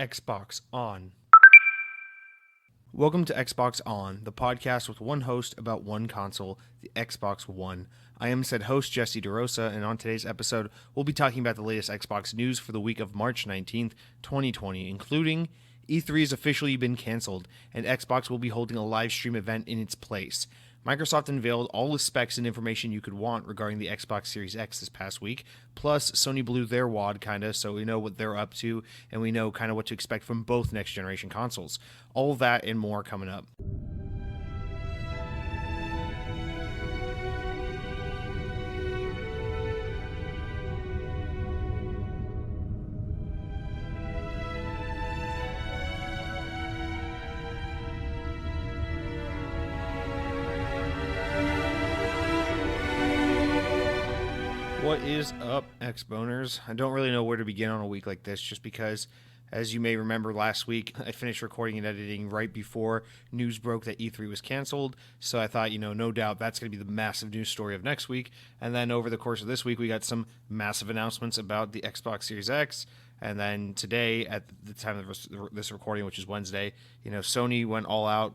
Xbox On. Welcome to Xbox On, the podcast with one host about one console, the Xbox One. I am said host, Jesse DeRosa, and on today's episode, we'll be talking about the latest Xbox news for the week of March 19th, 2020, including E3 has officially been canceled, and Xbox will be holding a live stream event in its place. Microsoft unveiled all the specs and information you could want regarding the Xbox Series X this past week, plus Sony blew their wad kinda, so we know what they're up to, and we know kind of what to expect from both next-generation consoles. All that and more coming up. What is up, X-Boners? I don't really know where to begin on a week like this, just because, as you may remember last week, I finished recording and editing right before news broke that E3 was canceled, so I thought, no doubt that's going to be the massive news story of next week, and then over the course of this week, we got some massive announcements about the Xbox Series X, and then today, at the time of this recording, which is Wednesday, Sony went all out,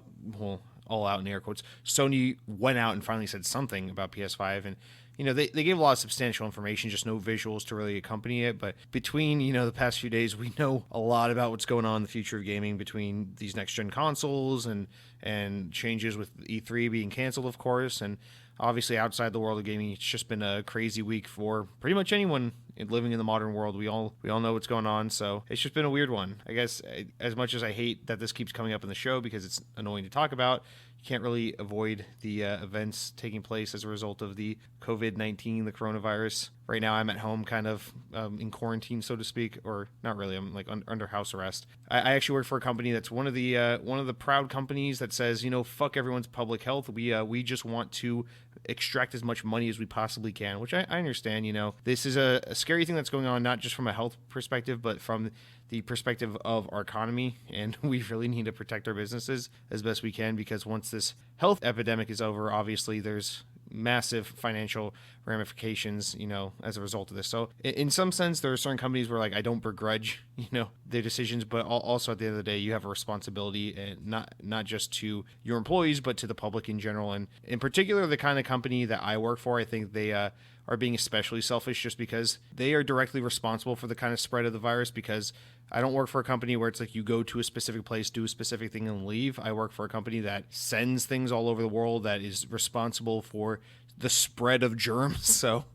all out in air quotes. Sony went out and finally said something about PS5, and they gave a lot of substantial information, just no visuals to really accompany it. But between, the past few days, we know a lot about what's going on in the future of gaming between these next-gen consoles and changes with E3 being canceled, of course. And obviously outside the world of gaming, it's just been a crazy week for pretty much anyone living in the modern world. We all know what's going on, so it's just been a weird one. I guess as much as I hate that this keeps coming up in the show because it's annoying to talk about, you can't really avoid the events taking place as a result of the COVID-19, the coronavirus. Right now I'm at home kind of in quarantine, so to speak, or not really. I'm like under house arrest. I actually work for a company that's one of the proud companies that says, fuck everyone's public health. We just want to extract as much money as we possibly can, which I understand. This is a scary thing that's going on, not just from a health perspective, but from the perspective of our economy, and we really need to protect our businesses as best we can, because once this health epidemic is over, obviously there's massive financial ramifications, as a result of this. So in some sense, there are certain companies where I don't begrudge, their decisions, but also at the end of the day, you have a responsibility, and not just to your employees, but to the public in general. And in particular, the kind of company that I work for, I think they are being especially selfish just because they are directly responsible for the kind of spread of the virus, because I don't work for a company where it's like you go to a specific place, do a specific thing, and leave. I work for a company that sends things all over the world, that is responsible for the spread of germs. So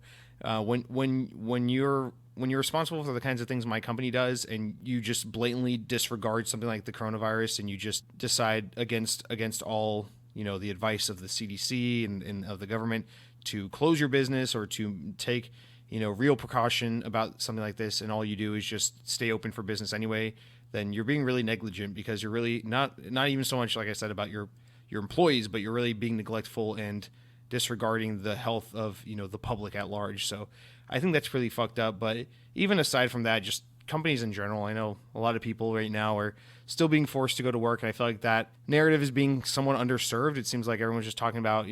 when you're responsible for the kinds of things my company does, and you just blatantly disregard something like the coronavirus, and you just decide against all the advice of the CDC and of the government to close your business or to take real precaution about something like this, and all you do is just stay open for business anyway, then you're being really negligent, because you're really not even so much, like I said, about your employees, but you're really being neglectful and disregarding the health of the public at large. So I think that's really fucked up. But even aside from that, just companies in general, I know a lot of people right now are still being forced to go to work, and I feel like that narrative is being somewhat underserved. It seems like everyone's just talking about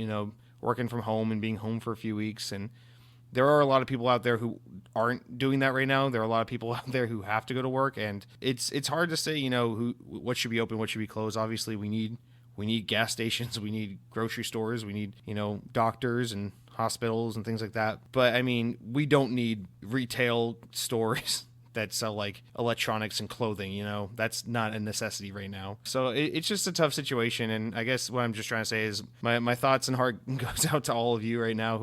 working from home and being home for a few weeks, and there are a lot of people out there who aren't doing that right now. There are a lot of people out there who have to go to work, and it's hard to say, what should be open, what should be closed. Obviously, we need gas stations, we need grocery stores, we need, doctors and hospitals and things like that. But I mean, we don't need retail stores that sell electronics and clothing. That's not a necessity right now. So it's just a tough situation. And I guess what I'm just trying to say is my thoughts and heart goes out to all of you right now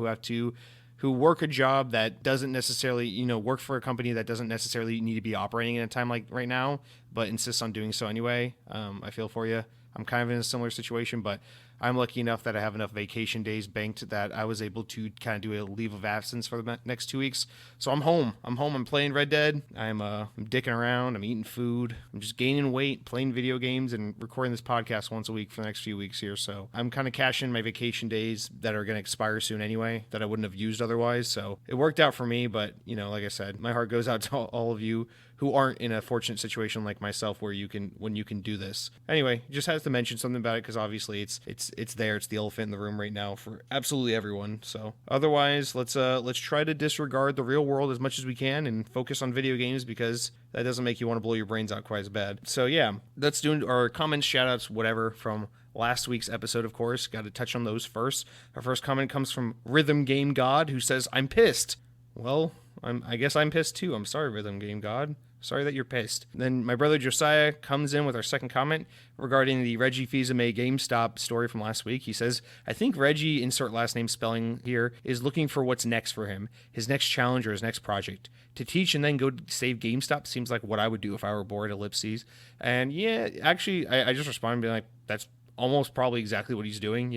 who work a job that doesn't necessarily, work for a company that doesn't necessarily need to be operating in a time like right now, but insists on doing so anyway. I feel for you. I'm kind of in a similar situation, but I'm lucky enough that I have enough vacation days banked that I was able to kind of do a leave of absence for the next 2 weeks. So I'm home. I'm playing Red Dead. I'm dicking around. I'm eating food. I'm just gaining weight, playing video games, and recording this podcast once a week for the next few weeks here. So I'm kind of cashing my vacation days that are going to expire soon anyway, that I wouldn't have used otherwise. So it worked out for me, but like I said, my heart goes out to all of you who aren't in a fortunate situation like myself where you can do this. Anyway, just has to mention something about it, because obviously it's it's there. It's the elephant in the room right now for absolutely everyone. So otherwise, let's try to disregard the real world as much as we can and focus on video games, because that doesn't make you want to blow your brains out quite as bad. So yeah, let's do our comments, shout outs, whatever from last week's episode. Of course, got to touch on those first. Our first comment comes from Rhythm Game God, who says, "I'm pissed." Well, I guess I'm pissed too. I'm sorry, Rhythm Game God. Sorry that you're pissed. Then my brother Josiah comes in with our second comment regarding the Reggie Fils-Aimé GameStop story from last week. He says, "I think Reggie, insert last name spelling here, is looking for what's next for him, his next challenge or his next project. To teach and then go save GameStop seems like what I would do if I were bored, ellipses." And yeah, actually, I just responded being like, that's almost probably exactly what he's doing.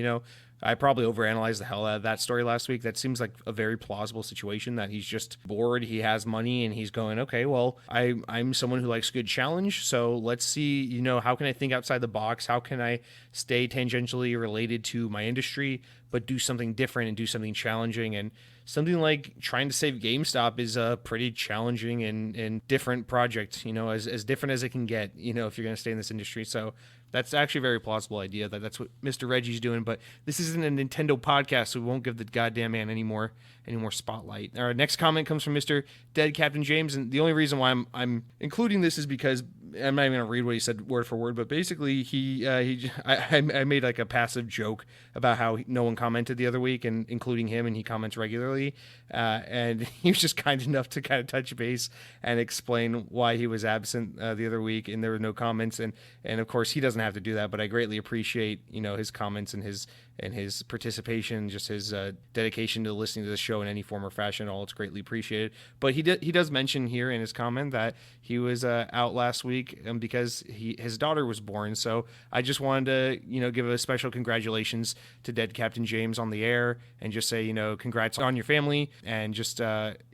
I probably overanalyzed the hell out of that story last week. That seems like a very plausible situation, that he's just bored, he has money, and he's going, okay, well, I'm someone who likes good challenge, so let's see, how can I think outside the box? How can I stay tangentially related to my industry, but do something different and do something challenging? And something like trying to save GameStop is a pretty challenging and different project, as different as it can get, if you're going to stay in this industry. So that's actually a very plausible idea that's what Mr. Reggie's doing. But this isn't a Nintendo podcast, so we won't give the goddamn man any more spotlight. Our next comment comes from Mr. Dead Captain James, and the only reason why I'm including this is because I'm not even gonna read what he said word for word, but basically I made like a passive joke about how no one commented the other week, and including him, and he comments regularly, and he was just kind enough to kind of touch base and explain why he was absent the other week, and there were no comments, and of course he doesn't have to do that, but I greatly appreciate his comments and his participation, just his dedication to listening to the show in any form or fashion. All it's greatly appreciated. But he does mention here in his comment that he was out last week because his daughter was born. So I just wanted to give a special congratulations to Dead Captain James on the air, and just say congrats on your family, and just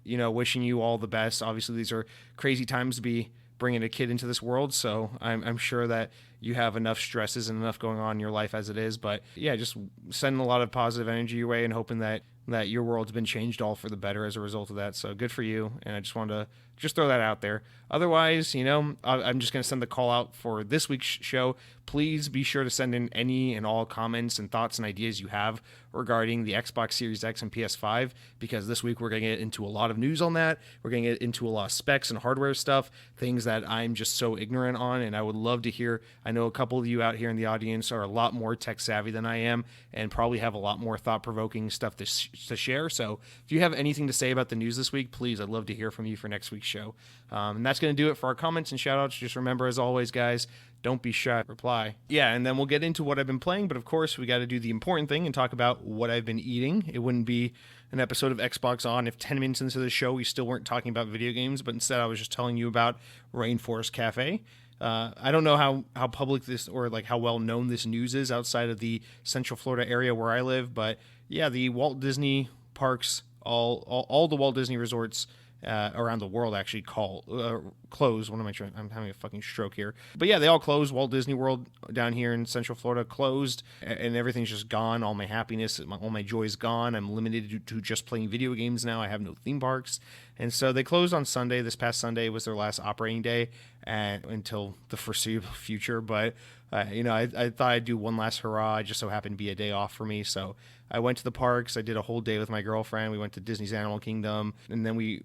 wishing you all the best. Obviously these are crazy times to be bringing a kid into this world, so I'm sure that you have enough stresses and enough going on in your life as it is. But yeah, just sending a lot of positive energy your way, and hoping that your world's been changed all for the better as a result of that. So good for you, and I just wanted to just throw that out there. Otherwise, I'm just going to send the call out for this week's show. Please be sure to send in any and all comments and thoughts and ideas you have regarding the Xbox Series X and PS5, because this week we're going to get into a lot of news on that. We're going to get into a lot of specs and hardware stuff, things that I'm just so ignorant on, and I would love to hear. I know a couple of you out here in the audience are a lot more tech savvy than I am, and probably have a lot more thought-provoking stuff to share. So if you have anything to say about the news this week, please, I'd love to hear from you for next week's show. And that's going to do it for our comments and shout-outs. Just remember, as always, guys, don't be shy. Reply. Yeah, and then we'll get into what I've been playing, but of course, we got to do the important thing and talk about what I've been eating. It wouldn't be an episode of Xbox On if 10 minutes into the show we still weren't talking about video games, but instead I was just telling you about Rainforest Cafe. I don't know how public this, or like how well known this news is outside of the Central Florida area where I live, but yeah, the Walt Disney parks, all the Walt Disney resorts around the world actually close. What am I trying? I'm having a fucking stroke here. But yeah, they all closed. Walt Disney World down here in Central Florida closed, and everything's just gone. All my happiness, all my joy is gone. I'm limited to just playing video games now. I have no theme parks. And so they closed on Sunday. This past Sunday was their last operating day until the foreseeable future. But I thought I'd do one last hurrah. It just so happened to be a day off for me. So I went to the parks. I did a whole day with my girlfriend. We went to Disney's Animal Kingdom, and then we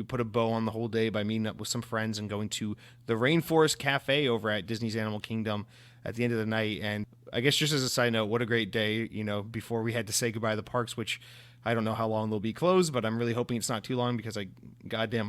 put a bow on the whole day by meeting up with some friends and going to the Rainforest Cafe over at Disney's Animal Kingdom at the end of the night. And I guess just as a side note, what a great day, before we had to say goodbye to the parks, which I don't know how long they'll be closed, but I'm really hoping it's not too long, because I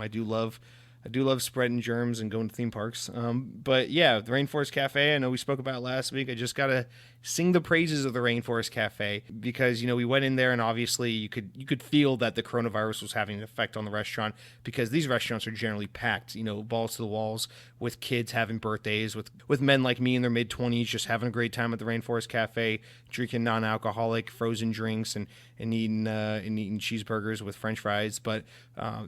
do love spreading germs and going to theme parks. But yeah, the Rainforest Cafe, I know we spoke about last week. I just got to sing the praises of the Rainforest Cafe, because, we went in there, and obviously you could feel that the coronavirus was having an effect on the restaurant, because these restaurants are generally packed, balls to the walls, with kids having birthdays, with men like me in their mid-20s just having a great time at the Rainforest Cafe, drinking non-alcoholic frozen drinks and eating cheeseburgers with French fries. But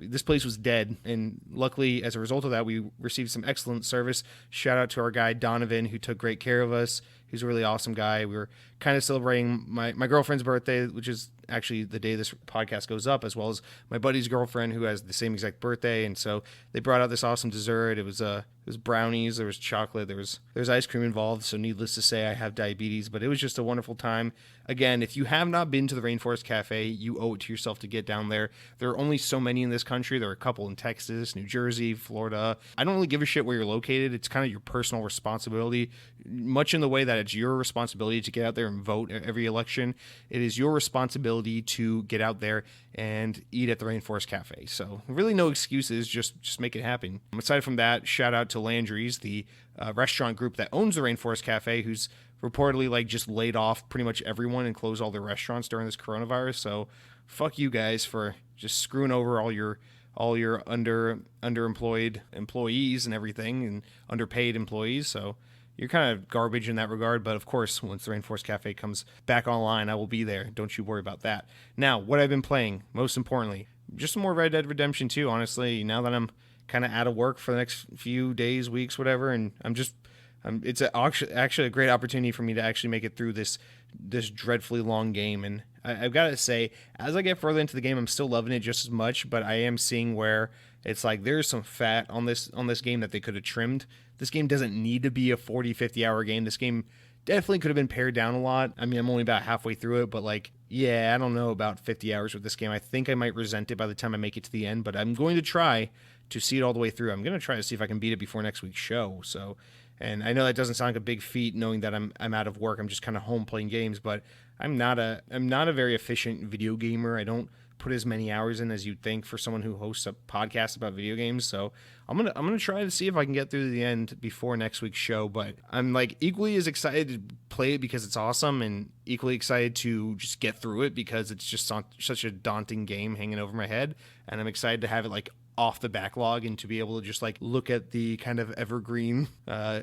this place was dead, and luckily, as a result of that, we received some excellent service. Shout out to our guy Donovan, who took great care of us. He's a really awesome guy. We were kind of celebrating my girlfriend's birthday, which is actually the day this podcast goes up, as well as my buddy's girlfriend, who has the same exact birthday. And so they brought out this awesome dessert. It was There's brownies, there was chocolate, there's ice cream involved, so needless to say I have diabetes, but it was just a wonderful time. Again, if you have not been to the Rainforest Cafe, you owe it to yourself to get down there. There are only so many in this country. There are a couple in Texas, New Jersey, Florida. I don't really give a shit where you're located. It's kind of your personal responsibility, much in the way that it's your responsibility to get out there and vote every election. It is your responsibility to get out there and eat at the Rainforest Cafe. So really no excuses, just make it happen. Aside from that, shout out to Landry's, the restaurant group that owns the Rainforest Cafe, who's reportedly just laid off pretty much everyone and closed all their restaurants during this coronavirus. So fuck you guys for just screwing over all your underemployed employees and everything, and underpaid employees. So you're kind of garbage in that regard. But of course, once the Rainforest Cafe comes back online, I will be there. Don't you worry about that. Now, what I've been playing, most importantly, just some more Red Dead Redemption 2, honestly, now that I'm kind of out of work for the next few days, weeks, whatever, and it's actually a great opportunity for me to actually make it through this dreadfully long game. And I've got to say, as I get further into the game, I'm still loving it just as much, but I am seeing where it's like there's some fat on this game that they could have trimmed. This game doesn't need to be a 40, 50-hour game. This game definitely could have been pared down a lot. I mean, I'm only about halfway through it, but yeah, I don't know about 50 hours with this game. I think I might resent it by the time I make it to the end, but I'm going to try to see it all the way through. I'm going to try to see if I can beat it before next week's show. So, and I know that doesn't sound like a big feat, knowing that I'm out of work. I'm just kind of home playing games, but I'm not a very efficient video gamer. I don't put as many hours in as you'd think for someone who hosts a podcast about video games. So I'm gonna try to see if I can get through the end before next week's show. But I'm equally as excited to play it because it's awesome, and equally excited to just get through it because it's just such a daunting game hanging over my head. And I'm excited to have it off the backlog and to be able to just look at the kind of evergreen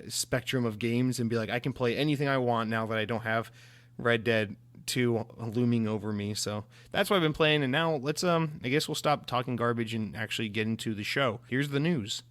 spectrum of games and be I can play anything I want now that I don't have Red Dead 2 looming over me. So that's what I've been playing. And now let's I guess we'll stop talking garbage and actually get into the show. Here's the news.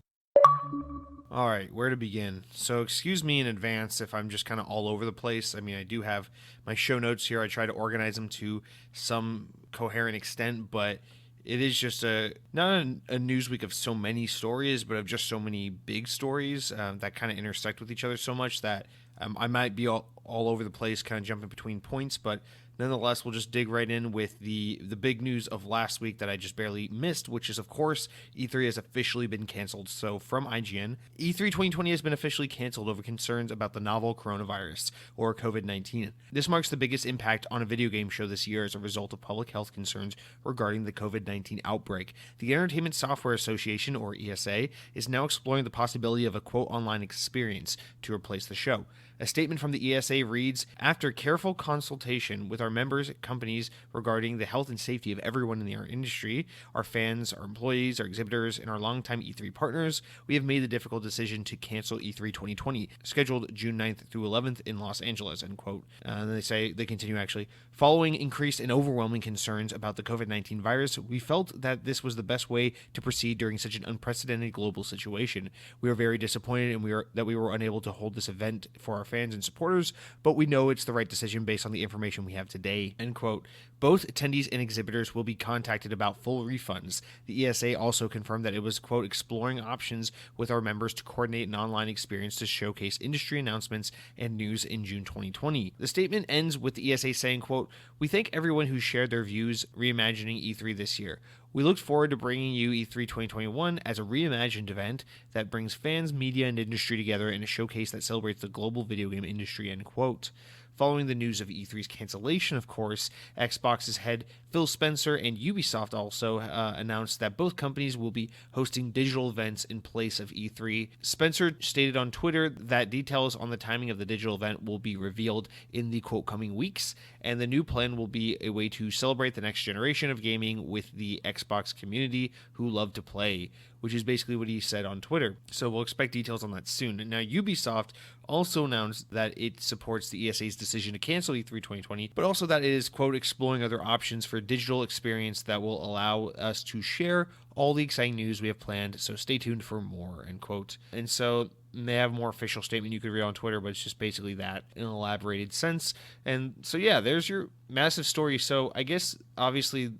All right, where to begin? So excuse me in advance if I'm just kind of all over the place. I mean, I do have my show notes here. I try to organize them to some coherent extent, but it is just not a news week of so many stories, but of just so many big stories that kind of intersect with each other so much that I might be all over the place, kind of jumping between points, but nonetheless, we'll just dig right in with the big news of last week that I just barely missed, which is, of course, E3 has officially been canceled. So from IGN, E3 2020 has been officially canceled over concerns about the novel coronavirus, or COVID-19. This marks the biggest impact on a video game show this year as a result of public health concerns regarding the COVID-19 outbreak. The Entertainment Software Association, or ESA, is now exploring the possibility of a quote online experience to replace the show. A statement from the ESA reads, "After careful consultation with our members' companies regarding the health and safety of everyone in our industry, our fans, our employees, our exhibitors, and our longtime E3 partners, we have made the difficult decision to cancel E3 2020, scheduled June 9th through 11th in Los Angeles," end quote. And they continue actually, "Following increased and overwhelming concerns about the COVID-19 virus, we felt that this was the best way to proceed during such an unprecedented global situation. We are very disappointed that we were unable to hold this event for our fans and supporters, but we know it's the right decision based on the information we have today," end quote. Both attendees and exhibitors will be contacted about full refunds. The ESA also confirmed that it was, quote, exploring options with our members to coordinate an online experience to showcase industry announcements and news in June 2020. The statement ends with the ESA saying, quote, "We thank everyone who shared their views reimagining E3 this year. We look forward to bringing you E3 2021 as a reimagined event that brings fans, media, and industry together in a showcase that celebrates the global video game industry," end quote. Following the news of E3's cancellation, of course, Xbox's head Phil Spencer and Ubisoft also announced that both companies will be hosting digital events in place of E3. Spencer stated on Twitter that details on the timing of the digital event will be revealed in the, quote, coming weeks, and the new plan will be a way to celebrate the next generation of gaming with the Xbox community who love to play, which is basically what he said on Twitter. So we'll expect details on that soon. And now Ubisoft also announced that it supports the ESA's decision to cancel E3 2020, but also that it is, quote, exploring other options for digital experience that will allow us to share all the exciting news we have planned, so stay tuned for more, end quote. And so they have a more official statement you could read on Twitter, but it's just basically that in an elaborated sense. And so, yeah, there's your massive story. So I guess, obviously,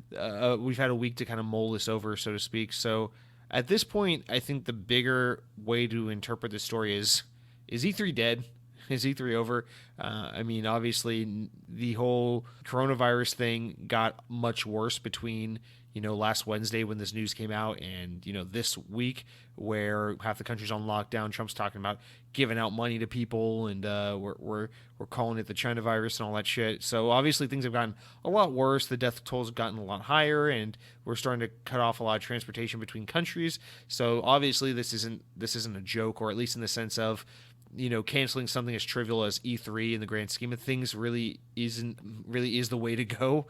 we've had a week to kind of mull this over, so to speak. So at this point, I think the bigger way to interpret this story is E3 dead? Is E3 over? I mean, obviously, the whole coronavirus thing got much worse between last Wednesday when this news came out and this week where half the country's on lockdown. Trump's talking about giving out money to people, and we're calling it the China virus and all that shit. So obviously things have gotten a lot worse. The death toll's gotten a lot higher, and we're starting to cut off a lot of transportation between countries. So obviously this isn't a joke, or at least in the sense of canceling something as trivial as E3 in the grand scheme of things really is the way to go.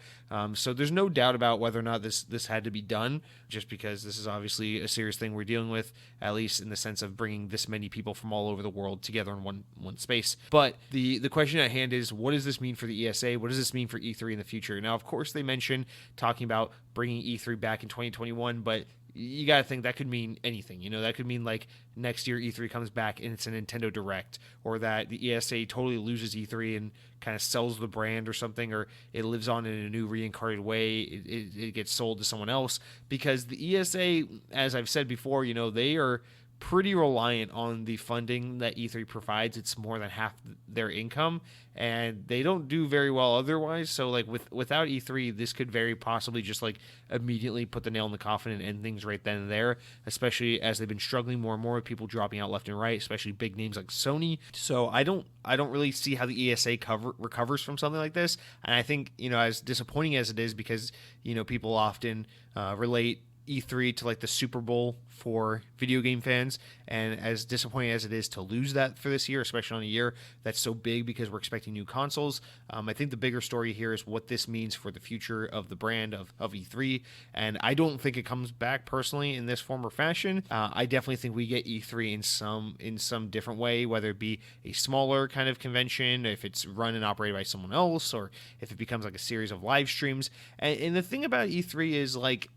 So there's no doubt about whether or not this had to be done, just because this is obviously a serious thing we're dealing with, at least in the sense of bringing this many people from all over the world together in one space. But the question at hand is, what does this mean for the ESA? What does this mean for E3 in the future? Now, of course, they mention talking about bringing E3 back in 2021, but you got to think that could mean anything. That could mean like next year E3 comes back and it's a Nintendo Direct, or that the ESA totally loses E3 and kind of sells the brand or something, or it lives on in a new reincarnated way. It gets sold to someone else, because the ESA, as I've said before, they are pretty reliant on the funding that E3 provides. It's more than half their income, and they don't do very well otherwise. So like without E3, this could very possibly just like immediately put the nail in the coffin and end things right then and there, especially as they've been struggling more and more with people dropping out left and right, especially big names like Sony. So I don't really see how the ESA recovers from something like this. And I think, as disappointing as it is, because people often relate E3 to like the Super Bowl for video game fans, and as disappointing as it is to lose that for this year, especially on a year that's so big because we're expecting new consoles, I think the bigger story here is what this means for the future of the brand of E3. And I don't think it comes back personally in this form or fashion. I definitely think we get E3 in some different way, whether it be a smaller kind of convention, if it's run and operated by someone else, or if it becomes like a series of live streams. And the thing about E3 is, like,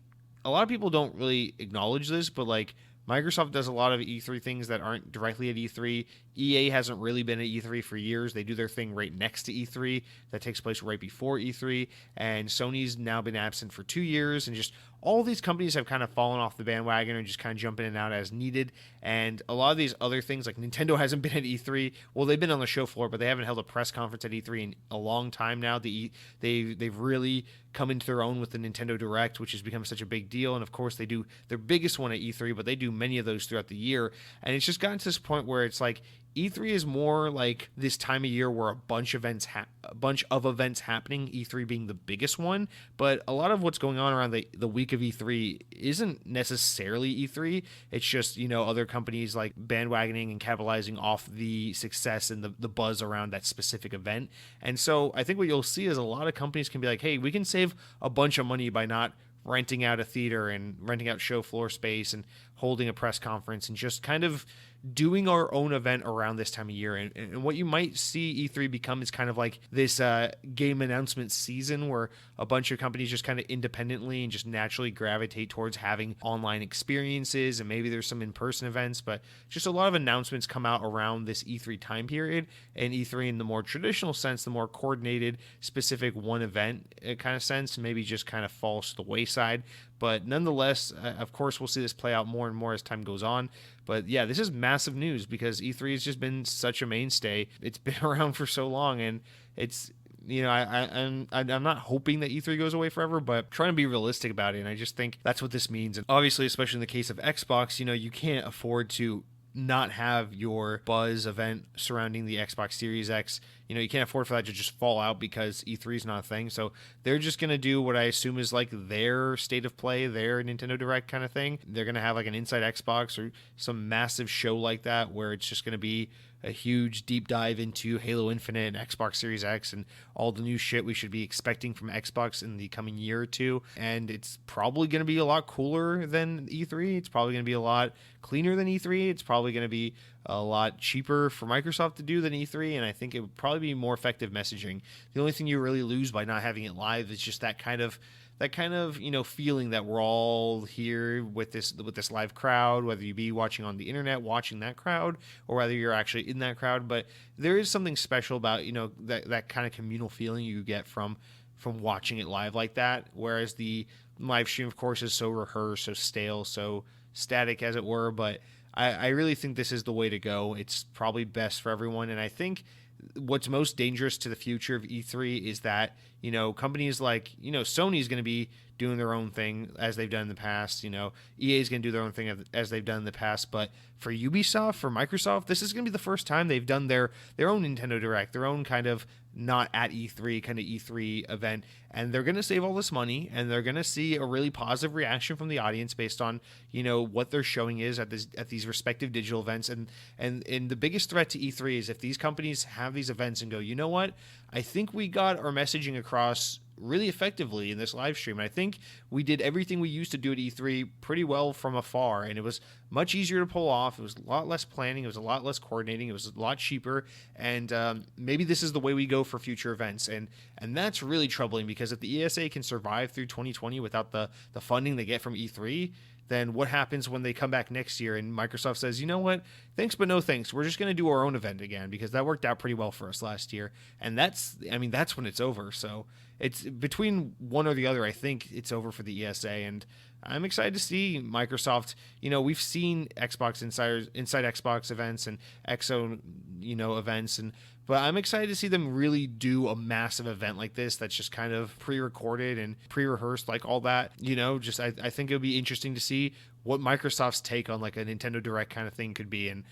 a lot of people don't really acknowledge this, but like Microsoft does a lot of E3 things that aren't directly at E3. EA hasn't really been at E3 for years. They do their thing right next to E3 that takes place right before E3. And Sony's now been absent for 2 years. And just all these companies have kind of fallen off the bandwagon and just kind of jump in and out as needed. And a lot of these other things, like Nintendo hasn't been at E3. Well, they've been on the show floor, but they haven't held a press conference at E3 in a long time now. They've really come into their own with the Nintendo Direct, which has become such a big deal. And of course, they do their biggest one at E3, but they do many of those throughout the year. And it's just gotten to this point where it's like E3 is more like this time of year where a bunch of events happening, E3 being the biggest one. But a lot of what's going on around the week of E3 isn't necessarily E3. It's just, other companies like bandwagoning and capitalizing off the success and the buzz around that specific event. And so I think what you'll see is a lot of companies can be like, hey, we can save a bunch of money by not renting out a theater and renting out show floor space and holding a press conference and just kind of doing our own event around this time of year. And what you might see E3 become is kind of like this game announcement season where a bunch of companies just kind of independently and just naturally gravitate towards having online experiences, and maybe there's some in-person events, but just a lot of announcements come out around this E3 time period. And E3 in the more traditional sense, the more coordinated, specific one event kind of sense, maybe just kind of falls to the wayside. But nonetheless, of course, we'll see this play out more and more as time goes on. But yeah, this is massive news because E3 has just been such a mainstay. It's been around for so long, and it's, I'm not hoping that E3 goes away forever, but trying to be realistic about it. And I just think that's what this means. And obviously, especially in the case of Xbox, you can't afford to not have your buzz event surrounding the Xbox Series X. You can't afford for that to just fall out because E3 is not a thing. So they're just going to do what I assume is like their state of play, their Nintendo Direct kind of thing. They're going to have like an Inside Xbox or some massive show like that where it's just going to be a huge deep dive into Halo Infinite and Xbox Series X and all the new shit we should be expecting from Xbox in the coming year or two. And it's probably going to be a lot cooler than E3. It's probably going to be a lot cleaner than E3. It's probably going to be a lot cheaper for Microsoft to do than E3, and I think it would probably be more effective messaging. The only thing you really lose by not having it live is just that kind of feeling that we're all here with this live crowd, whether you be watching on the internet, watching that crowd, or whether you're actually in that crowd. But there is something special about that kind of communal feeling you get from watching it live like that. Whereas the live stream, of course, is so rehearsed, so stale, so static, as it were, but I really think this is the way to go. It's probably best for everyone, and I think what's most dangerous to the future of E3 is that, companies like, Sony is going to be doing their own thing as they've done in the past. EA is going to do their own thing as they've done in the past. But for Ubisoft, for Microsoft, this is going to be the first time they've done their own Nintendo Direct, their own kind of not at E3 kind of E3 event, and they're going to save all this money, and they're going to see a really positive reaction from the audience based on what they're showing is at these respective digital events. And the biggest threat to E3 is if these companies have these events and go, you know what, I think we got our messaging across really effectively in this live stream. And I think we did everything we used to do at E3 pretty well from afar, and it was much easier to pull off. It was a lot less planning. It was a lot less coordinating. It was a lot cheaper. And maybe this is the way we go for future events. And that's really troubling, because if the ESA can survive through 2020 without the funding they get from E3, then what happens when they come back next year and Microsoft says, you know what, thanks but no thanks, we're just going to do our own event again, because that worked out pretty well for us last year. And that's when it's over. So it's between one or the other. I think it's over for the ESA, and I'm excited to see Microsoft. We've seen Xbox inside Xbox events and XO, events, but I'm excited to see them really do a massive event like this that's just kind of pre-recorded and pre-rehearsed, like all that. I think it would be interesting to see what Microsoft's take on like a Nintendo Direct kind of thing could be. And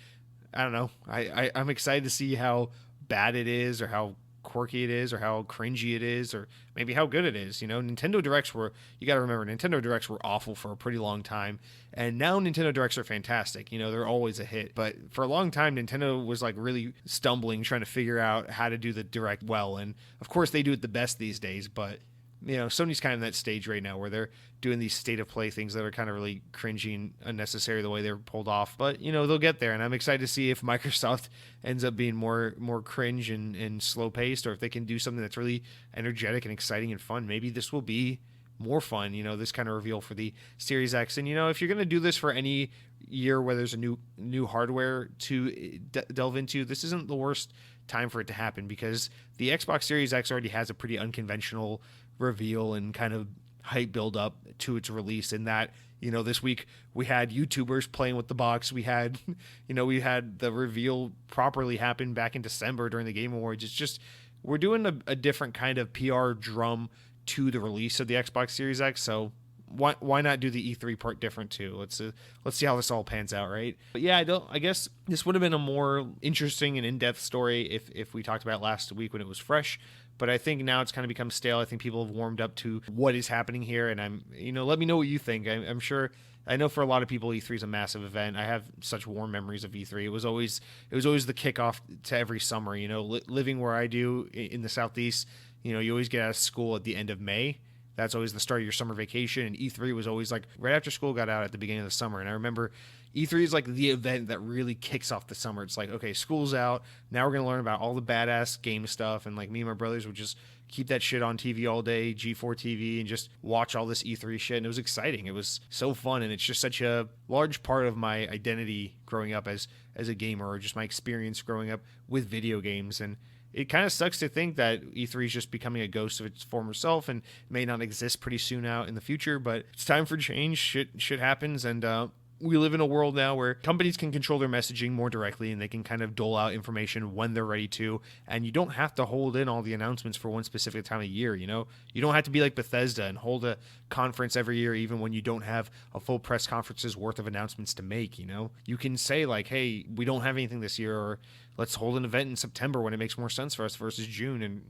I don't know. I'm excited to see how bad it is, or how quirky it is, or how cringy it is, or maybe how good it is. Nintendo Directs you got to remember, Nintendo Directs were awful for a pretty long time, and now Nintendo Directs are fantastic. They're always a hit, but for a long time Nintendo was like really stumbling trying to figure out how to do the Direct well, and of course they do it the best these days. But Sony's kind of in that stage right now where they're doing these state of play things that are kind of really cringy and unnecessary the way they're pulled off. But, they'll get there. And I'm excited to see if Microsoft ends up being more cringe and slow paced, or if they can do something that's really energetic and exciting and fun. Maybe this will be more fun, this kind of reveal for the Series X. And, if you're going to do this for any year where there's a new hardware to delve into, this isn't the worst time for it to happen, because the Xbox Series X already has a pretty unconventional reveal and kind of hype build up to its release, in that this week we had YouTubers playing with the box. We had the reveal properly happen back in December during the Game Awards. It's just, we're doing a different kind of PR drum to the release of the Xbox Series X. So why not do the E3 part different too? Let's see how this all pans out, right? But yeah, I guess this would have been a more interesting and in-depth story if we talked about it last week when it was fresh. But I think now it's kind of become stale. I think people have warmed up to what is happening here, and let me know what you think. I'm sure. I know for a lot of people, E3 is a massive event. I have such warm memories of E3. It was always the kickoff to every summer. Living where I do in the Southeast, you always get out of school at the end of May. That's always the start of your summer vacation, and E3 was always like right after school got out at the beginning of the summer. And I remember E3 is like the event that really kicks off the summer. It's like, okay, school's out. Now we're going to learn about all the badass game stuff. And like me and my brothers would just keep that shit on TV all day, G4 TV, and just watch all this E3 shit. And it was exciting. It was so fun. And it's just such a large part of my identity growing up as a gamer, or just my experience growing up with video games. And it kind of sucks to think that E3 is just becoming a ghost of its former self and may not exist pretty soon out in the future. But it's time for change. Shit happens. And, we live in a world now where companies can control their messaging more directly, and they can kind of dole out information when they're ready to, and you don't have to hold in all the announcements for one specific time of year. You don't have to be like Bethesda and hold a conference every year, even when you don't have a full press conference's worth of announcements to make. You can say like, hey, we don't have anything this year, or let's hold an event in September when it makes more sense for us versus June, and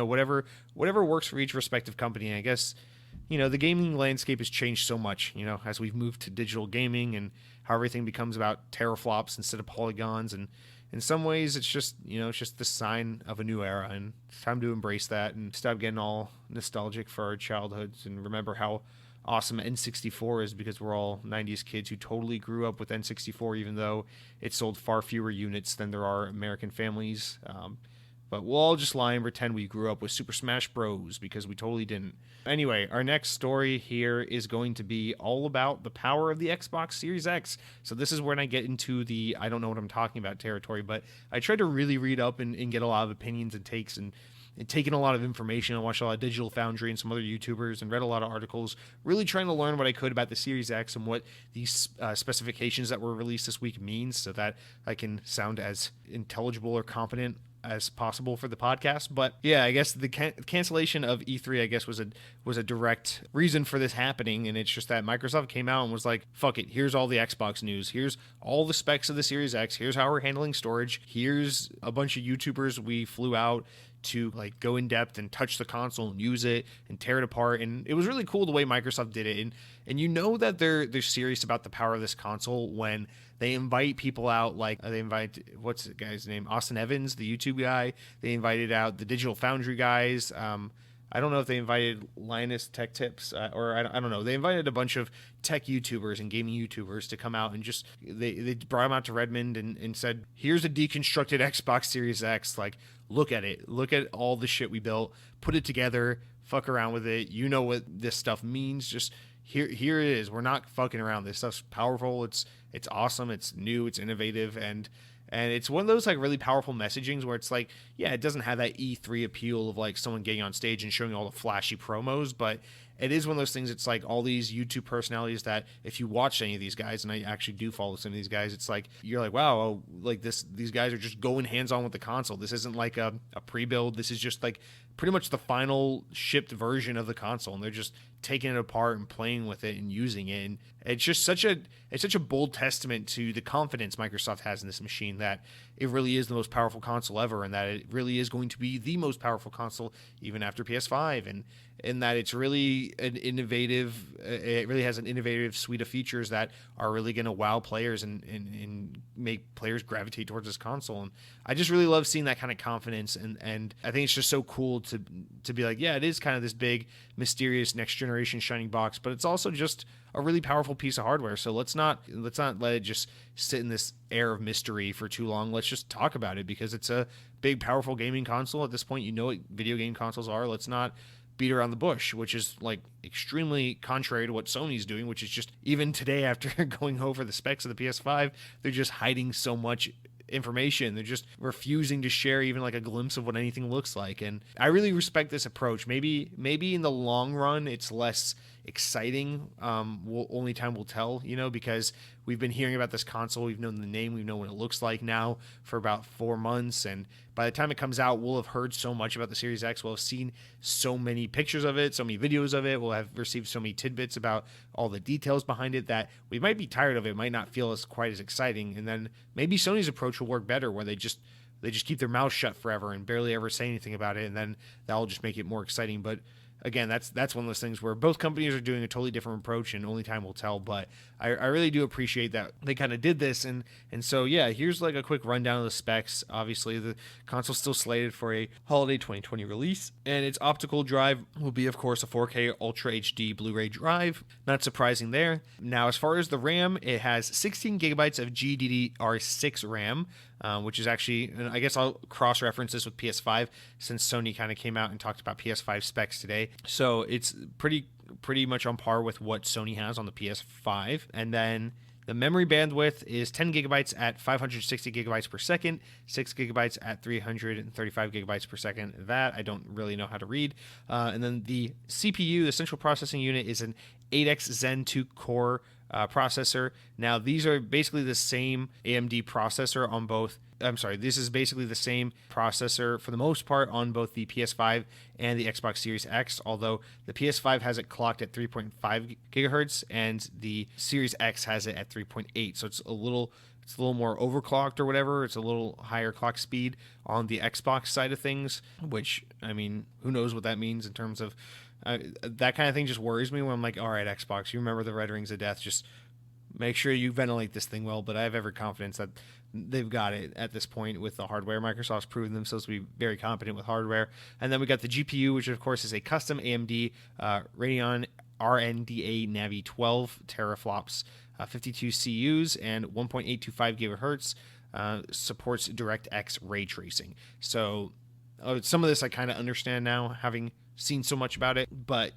whatever works for each respective company. And I guess the gaming landscape has changed so much, as we've moved to digital gaming, and how everything becomes about teraflops instead of polygons. And in some ways, it's just, it's just the sign of a new era, and it's time to embrace that and stop getting all nostalgic for our childhoods and remember how awesome N64 is, because we're all 90s kids who totally grew up with N64, even though it sold far fewer units than there are American families. But we'll all just lie and pretend we grew up with Super Smash Bros, because we totally didn't. Anyway, our next story here is going to be all about the power of the Xbox Series X. So this is when I get into the I don't know what I'm talking about territory, but I tried to really read up and get a lot of opinions and takes and taken a lot of information. I watched a lot of Digital Foundry and some other YouTubers and read a lot of articles, really trying to learn what I could about the Series X and what these specifications that were released this week means, so that I can sound as intelligible or competent as possible for the podcast. But yeah, I guess the cancellation of E3, I guess, was a direct reason for this happening, and it's just that Microsoft came out and was like, fuck it, here's all the Xbox news, here's all the specs of the Series X, here's how we're handling storage, here's a bunch of YouTubers we flew out to like go in depth and touch the console and use it and tear it apart. And it was really cool the way Microsoft did it. And you know that they're serious about the power of this console when they invite people out. Like they invite, what's the guy's name, Austin Evans, the YouTube guy. They invited out the Digital Foundry guys. I don't know if they invited Linus Tech Tips or I don't know. They invited a bunch of tech YouTubers and gaming YouTubers to come out and just they brought them out to Redmond and said, here's a deconstructed Xbox Series X. Like, look at it. Look at all the shit we built. Put it together. Fuck around with it. You know what this stuff means. Just here it is. We're not fucking around. This stuff's powerful. It's awesome. It's new. It's innovative. And it's one of those like really powerful messagings where it's like, yeah, it doesn't have that E3 appeal of like someone getting on stage and showing all the flashy promos, but it is one of those things. It's like all these YouTube personalities that if you watch any of these guys, and I actually do follow some of these guys, it's like you're like, wow, like these guys are just going hands on with the console. This isn't like a pre-build. This is just like pretty much the final shipped version of the console, and they're just taking it apart and playing with it and using it. And it's just such a bold testament to the confidence Microsoft has in this machine, that it really is the most powerful console ever, and that it really is going to be the most powerful console even after PS5, and that it's really it really has an innovative suite of features that are really going to wow players and make players gravitate towards this console. And I just really love seeing that kind of confidence, and I think it's just so cool to be like, yeah, it is kind of this big mysterious next generation shining box, but it's also just a really powerful piece of hardware. So let's not let it just sit in this air of mystery for too long. Let's just talk about it, because it's a big, powerful gaming console. At this point, you know what video game consoles are. Let's not beat around the bush, which is like extremely contrary to what Sony's doing, which is just, even today after going over the specs of the PS5, they're just hiding so much information. They're just refusing to share even like a glimpse of what anything looks like. And I really respect this approach. Maybe in the long run it's less exciting. Only time will tell, because we've been hearing about this console. We've known the name. We know what it looks like now for about 4 months. And by the time it comes out, we'll have heard so much about the Series X. We'll have seen so many pictures of it, so many videos of it. We'll have received so many tidbits about all the details behind it that we might be tired of it. It might not feel quite as exciting. And then maybe Sony's approach will work better, where they just keep their mouth shut forever and barely ever say anything about it. And then that'll just make it more exciting. But again, that's one of those things where both companies are doing a totally different approach, and only time will tell. But I really do appreciate that they kind of did this. And so, yeah, here's like a quick rundown of the specs. Obviously, the console's still slated for a holiday 2020 release, and its optical drive will be, of course, a 4K Ultra HD Blu-ray drive. Not surprising there. Now, as far as the RAM, it has 16 gigabytes of GDDR6 RAM, which is actually, and I guess I'll cross-reference this with PS5 since Sony kind of came out and talked about PS5 specs today. So it's pretty much on par with what Sony has on the PS5. And then the memory bandwidth is 10 gigabytes at 560 gigabytes per second, 6 gigabytes at 335 gigabytes per second. That I don't really know how to read. And then the CPU, the central processing unit, is an 8X Zen 2 core processor. Now, these are basically the same AMD processor on both. This is basically the same processor for the most part on both the PS5 and the Xbox Series X, although the PS5 has it clocked at 3.5 gigahertz and the Series X has it at 3.8. So it's a little more overclocked or whatever. It's a little higher clock speed on the Xbox side of things, which, I mean, who knows what that means in terms of that kind of thing. Just worries me when I'm like, all right, Xbox, you remember the Red Rings of Death, just make sure you ventilate this thing well. But I have every confidence that they've got it at this point with the hardware. Microsoft's proven themselves to be very competent with hardware. And then we got the GPU, which of course is a custom AMD Radeon RNDA Navi 12 teraflops, 52 CUs, and 1.825 gigahertz. Supports DirectX ray tracing. So some of this I kind of understand now, having seen so much about it. But,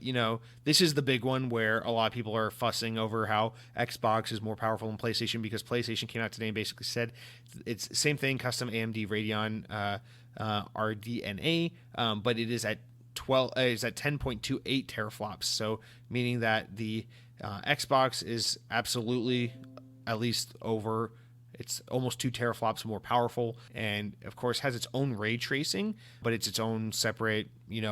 this is the big one where a lot of people are fussing over how Xbox is more powerful than PlayStation, because PlayStation came out today and basically said it's same thing, custom AMD Radeon RDNA, but it is at 10.28 teraflops. So meaning that the Xbox is absolutely at least over. It's almost 2 teraflops more powerful, and of course has its own ray tracing, but it's its own separate,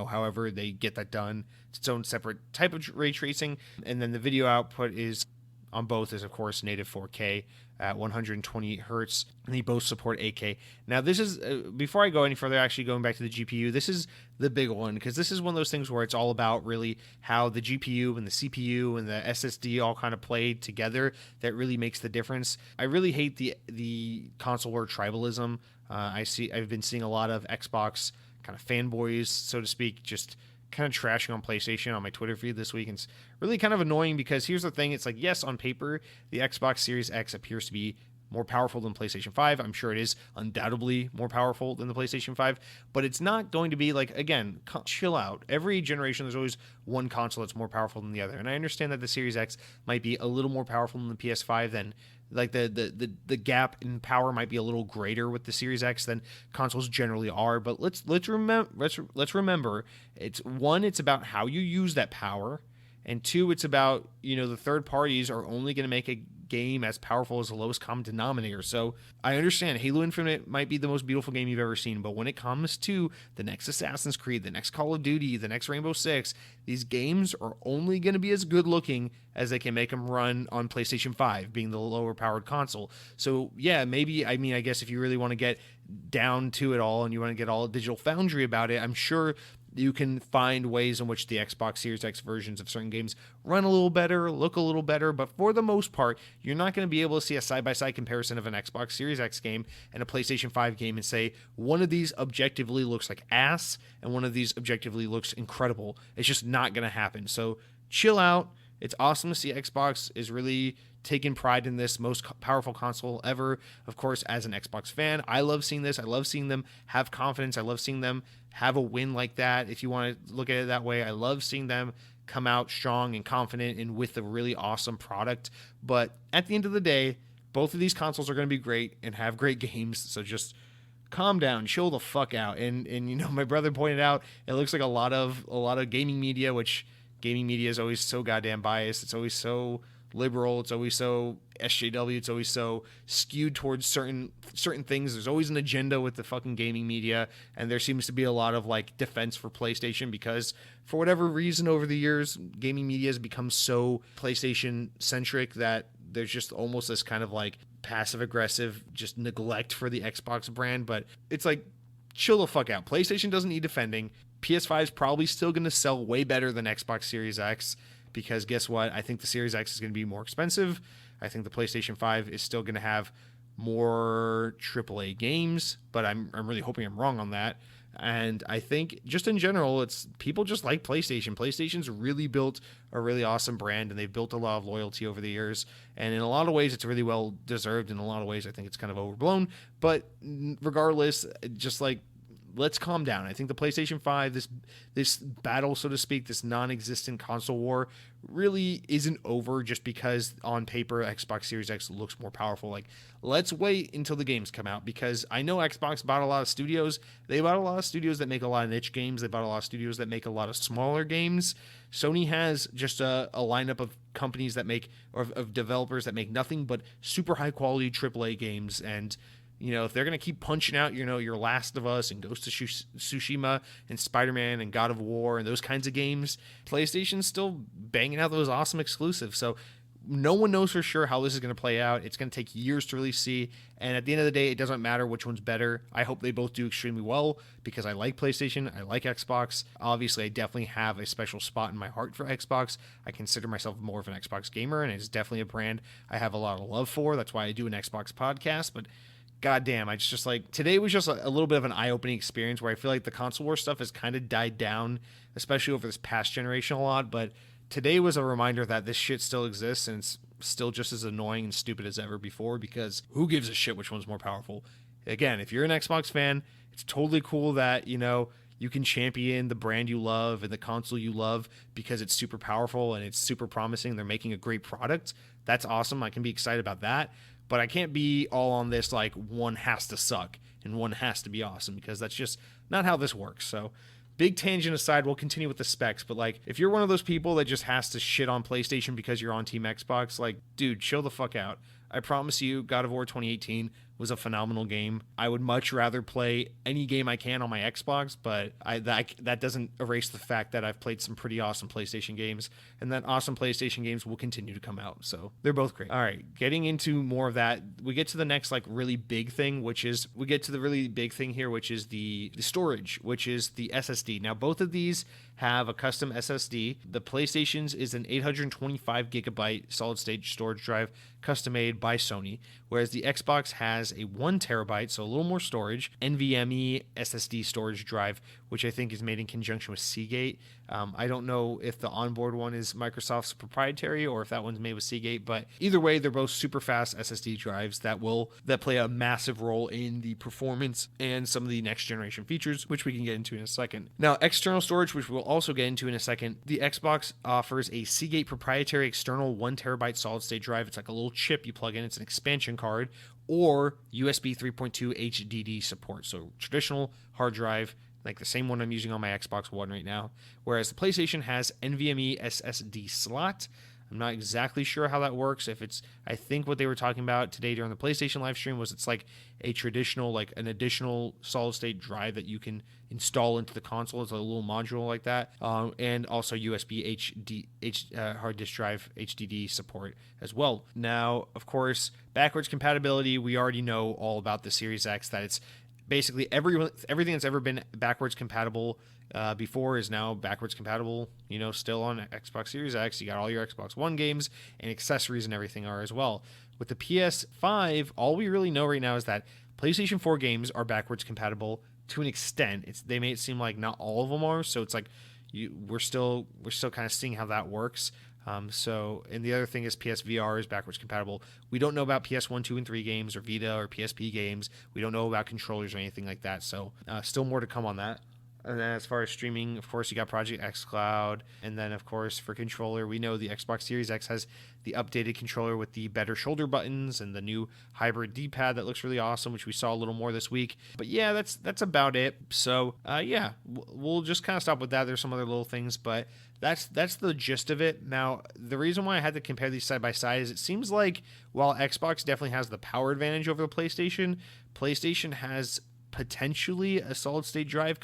however they get that done. It's its own separate type of ray tracing. And then the video output is on both is, of course, native 4K at 128 hertz, and they both support 8K. Now, this is, before I go any further, actually going back to the GPU, this is the big one, because this is one of those things where it's all about really how the GPU and the CPU and the SSD all kind of play together that really makes the difference. I really hate the console war tribalism. I've been seeing a lot of Xbox kind of fanboys, so to speak, just kind of trashing on PlayStation on my Twitter feed this week. And it's really kind of annoying, because here's the thing. It's like, yes, on paper, the Xbox Series X appears to be more powerful than PlayStation 5. I'm sure it is undoubtedly more powerful than the PlayStation 5, but it's not going to be like, again, chill out. Every generation, there's always one console that's more powerful than the other. And I understand that the Series X might be a little more powerful than the PS5, than like the gap in power might be a little greater with the Series X than consoles generally are. But let's remember, it's about how you use that power, and two, it's about, the third parties are only going to make a game as powerful as the lowest common denominator. So I understand Halo Infinite might be the most beautiful game you've ever seen, but when it comes to the next Assassin's Creed, the next Call of Duty, the next Rainbow Six, these games are only going to be as good looking as they can make them run on PlayStation 5, being the lower powered console. So yeah, maybe, I guess if you really want to get down to it all and you want to get all Digital Foundry about it, I'm sure you can find ways in which the Xbox Series X versions of certain games run a little better, look a little better, but for the most part, you're not going to be able to see a side-by-side comparison of an Xbox Series X game and a PlayStation 5 game and say, one of these objectively looks like ass, and one of these objectively looks incredible. It's just not going to happen. So chill out. It's awesome to see Xbox is really taking pride in this most powerful console ever. Of course, as an Xbox fan, I love seeing this. I love seeing them have confidence. I love seeing them have a win like that. If you want to look at it that way, I love seeing them come out strong and confident and with a really awesome product. But at the end of the day, both of these consoles are going to be great and have great games. So just calm down, chill the fuck out. And my brother pointed out, it looks like a lot of gaming media, which gaming media is always so goddamn biased. It's always so liberal. It's always so SJW. It's always so skewed towards certain things. There's always an agenda with the fucking gaming media, and there seems to be a lot of like defense for PlayStation, because for whatever reason over the years, gaming media has become so PlayStation centric that there's just almost this kind of like passive aggressive just neglect for the Xbox brand. But it's like, chill the fuck out. PlayStation doesn't need defending. PS5 is probably still going to sell way better than Xbox Series X, because guess what? I think the Series X is going to be more expensive. I think the PlayStation 5 is still going to have more AAA games, but I'm really hoping I'm wrong on that. And I think just in general, it's people just like PlayStation. PlayStation's really built a really awesome brand, and they've built a lot of loyalty over the years. And in a lot of ways, it's really well deserved. In a lot of ways, I think it's kind of overblown. But regardless, just like, let's calm down. I think the PlayStation 5, this battle, so to speak, this non-existent console war really isn't over just because on paper Xbox Series X looks more powerful. Like, let's wait until the games come out, because I know Xbox bought a lot of studios. They bought a lot of studios that make a lot of niche games. They bought a lot of studios that make a lot of smaller games. Sony has just a lineup of companies that make, or of developers that make nothing but super high quality AAA games. And if they're going to keep punching out, your Last of Us and Ghost of Tsushima and Spider-Man and God of War and those kinds of games, PlayStation's still banging out those awesome exclusives. So no one knows for sure how this is going to play out. It's going to take years to really see. And at the end of the day, it doesn't matter which one's better. I hope they both do extremely well, because I like PlayStation. I like Xbox. Obviously, I definitely have a special spot in my heart for Xbox. I consider myself more of an Xbox gamer, and it's definitely a brand I have a lot of love for. That's why I do an Xbox podcast. But goddamn, I just like, today was just a little bit of an eye-opening experience where I feel like the console war stuff has kind of died down, especially over this past generation a lot. But today was a reminder that this shit still exists, and it's still just as annoying and stupid as ever before, because who gives a shit which one's more powerful? Again, if you're an Xbox fan, it's totally cool that, you can champion the brand you love and the console you love because it's super powerful and it's super promising. They're making a great product. That's awesome. I can be excited about that. But I can't be all on this like one has to suck and one has to be awesome, because that's just not how this works. So big tangent aside, we'll continue with the specs. But like, if you're one of those people that just has to shit on PlayStation because you're on Team Xbox, like, dude, chill the fuck out. I promise you, God of War 2018 was a phenomenal game. I would much rather play any game I can on my Xbox, but that doesn't erase the fact that I've played some pretty awesome PlayStation games, and that awesome PlayStation games will continue to come out. So they're both great. All right, getting into more of that, we get to the next like really big thing, which is the storage, which is the SSD. Now, both of these have a custom SSD. The PlayStation's is an 825 gigabyte solid state storage drive, custom made by Sony, whereas the Xbox has a 1 terabyte, so a little more storage, NVMe SSD storage drive, which I think is made in conjunction with Seagate. I don't know if the onboard one is Microsoft's proprietary or if that one's made with Seagate, but either way, they're both super fast SSD drives that play a massive role in the performance and some of the next generation features, which we can get into in a second. Now, external storage, which we'll also get into in a second, the Xbox offers a Seagate proprietary external 1 terabyte solid state drive. It's like a little chip you plug in. It's an expansion card, or USB 3.2 HDD support. So traditional hard drive, like the same one I'm using on my Xbox One right now. Whereas the PlayStation has NVMe SSD slot. I'm not exactly sure how that works. I think what they were talking about today during the PlayStation live stream was it's like a traditional, like an additional solid state drive that you can install into the console. It's a little module like that. And also USB hard disk drive HDD support as well. Now, of course, backwards compatibility, we already know all about the Series X, that it's basically everything that's ever been backwards compatible before is now backwards compatible, still on Xbox Series X. You got all your Xbox One games, and accessories and everything are as well. With the PS5, all we really know right now is that PlayStation 4 games are backwards compatible to an extent. They made it seem like not all of them are, so it's like we're still kind of seeing how that works. And the other thing is PSVR is backwards compatible. We don't know about PS1, 2, and 3 games, or Vita or PSP games. We don't know about controllers or anything like that, so still more to come on that. And then as far as streaming, of course, you got Project xCloud. And then, of course, for controller, we know the Xbox Series X has the updated controller with the better shoulder buttons and the new hybrid D-pad that looks really awesome, which we saw a little more this week. But yeah, that's about it. So we'll just kind of stop with that. There's some other little things, but that's the gist of it. Now, the reason why I had to compare these side by side is it seems like while Xbox definitely has the power advantage over the PlayStation has potentially a solid state drive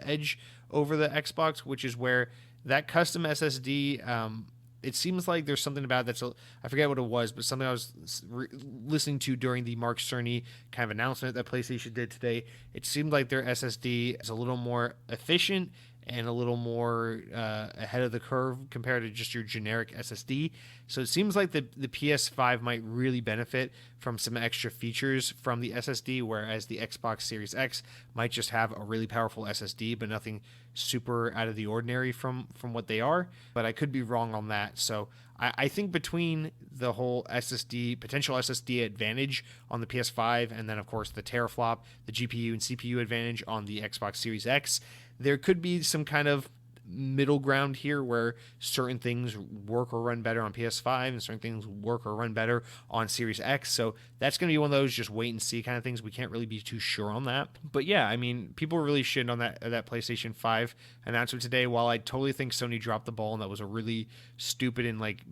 edge over the Xbox, which is where that custom SSD, it seems like there's something about that. I forget what it was, but something I was listening to during the Mark Cerny kind of announcement that PlayStation did today. It seemed like their SSD is a little more efficient and a little more ahead of the curve compared to just your generic SSD. So it seems like the PS5 might really benefit from some extra features from the SSD, whereas the Xbox Series X might just have a really powerful SSD, but nothing super out of the ordinary from what they are. But I could be wrong on that. So I think between the whole potential SSD advantage on the PS5, and then, of course, the teraflop, the GPU and CPU advantage on the Xbox Series X, there could be some kind of middle ground here where certain things work or run better on PS5 and certain things work or run better on Series X. So that's going to be one of those just wait and see kind of things. We can't really be too sure on that. But yeah, I mean, people really shitting on that PlayStation 5 announcement today. While I totally think Sony dropped the ball and that was a really stupid and like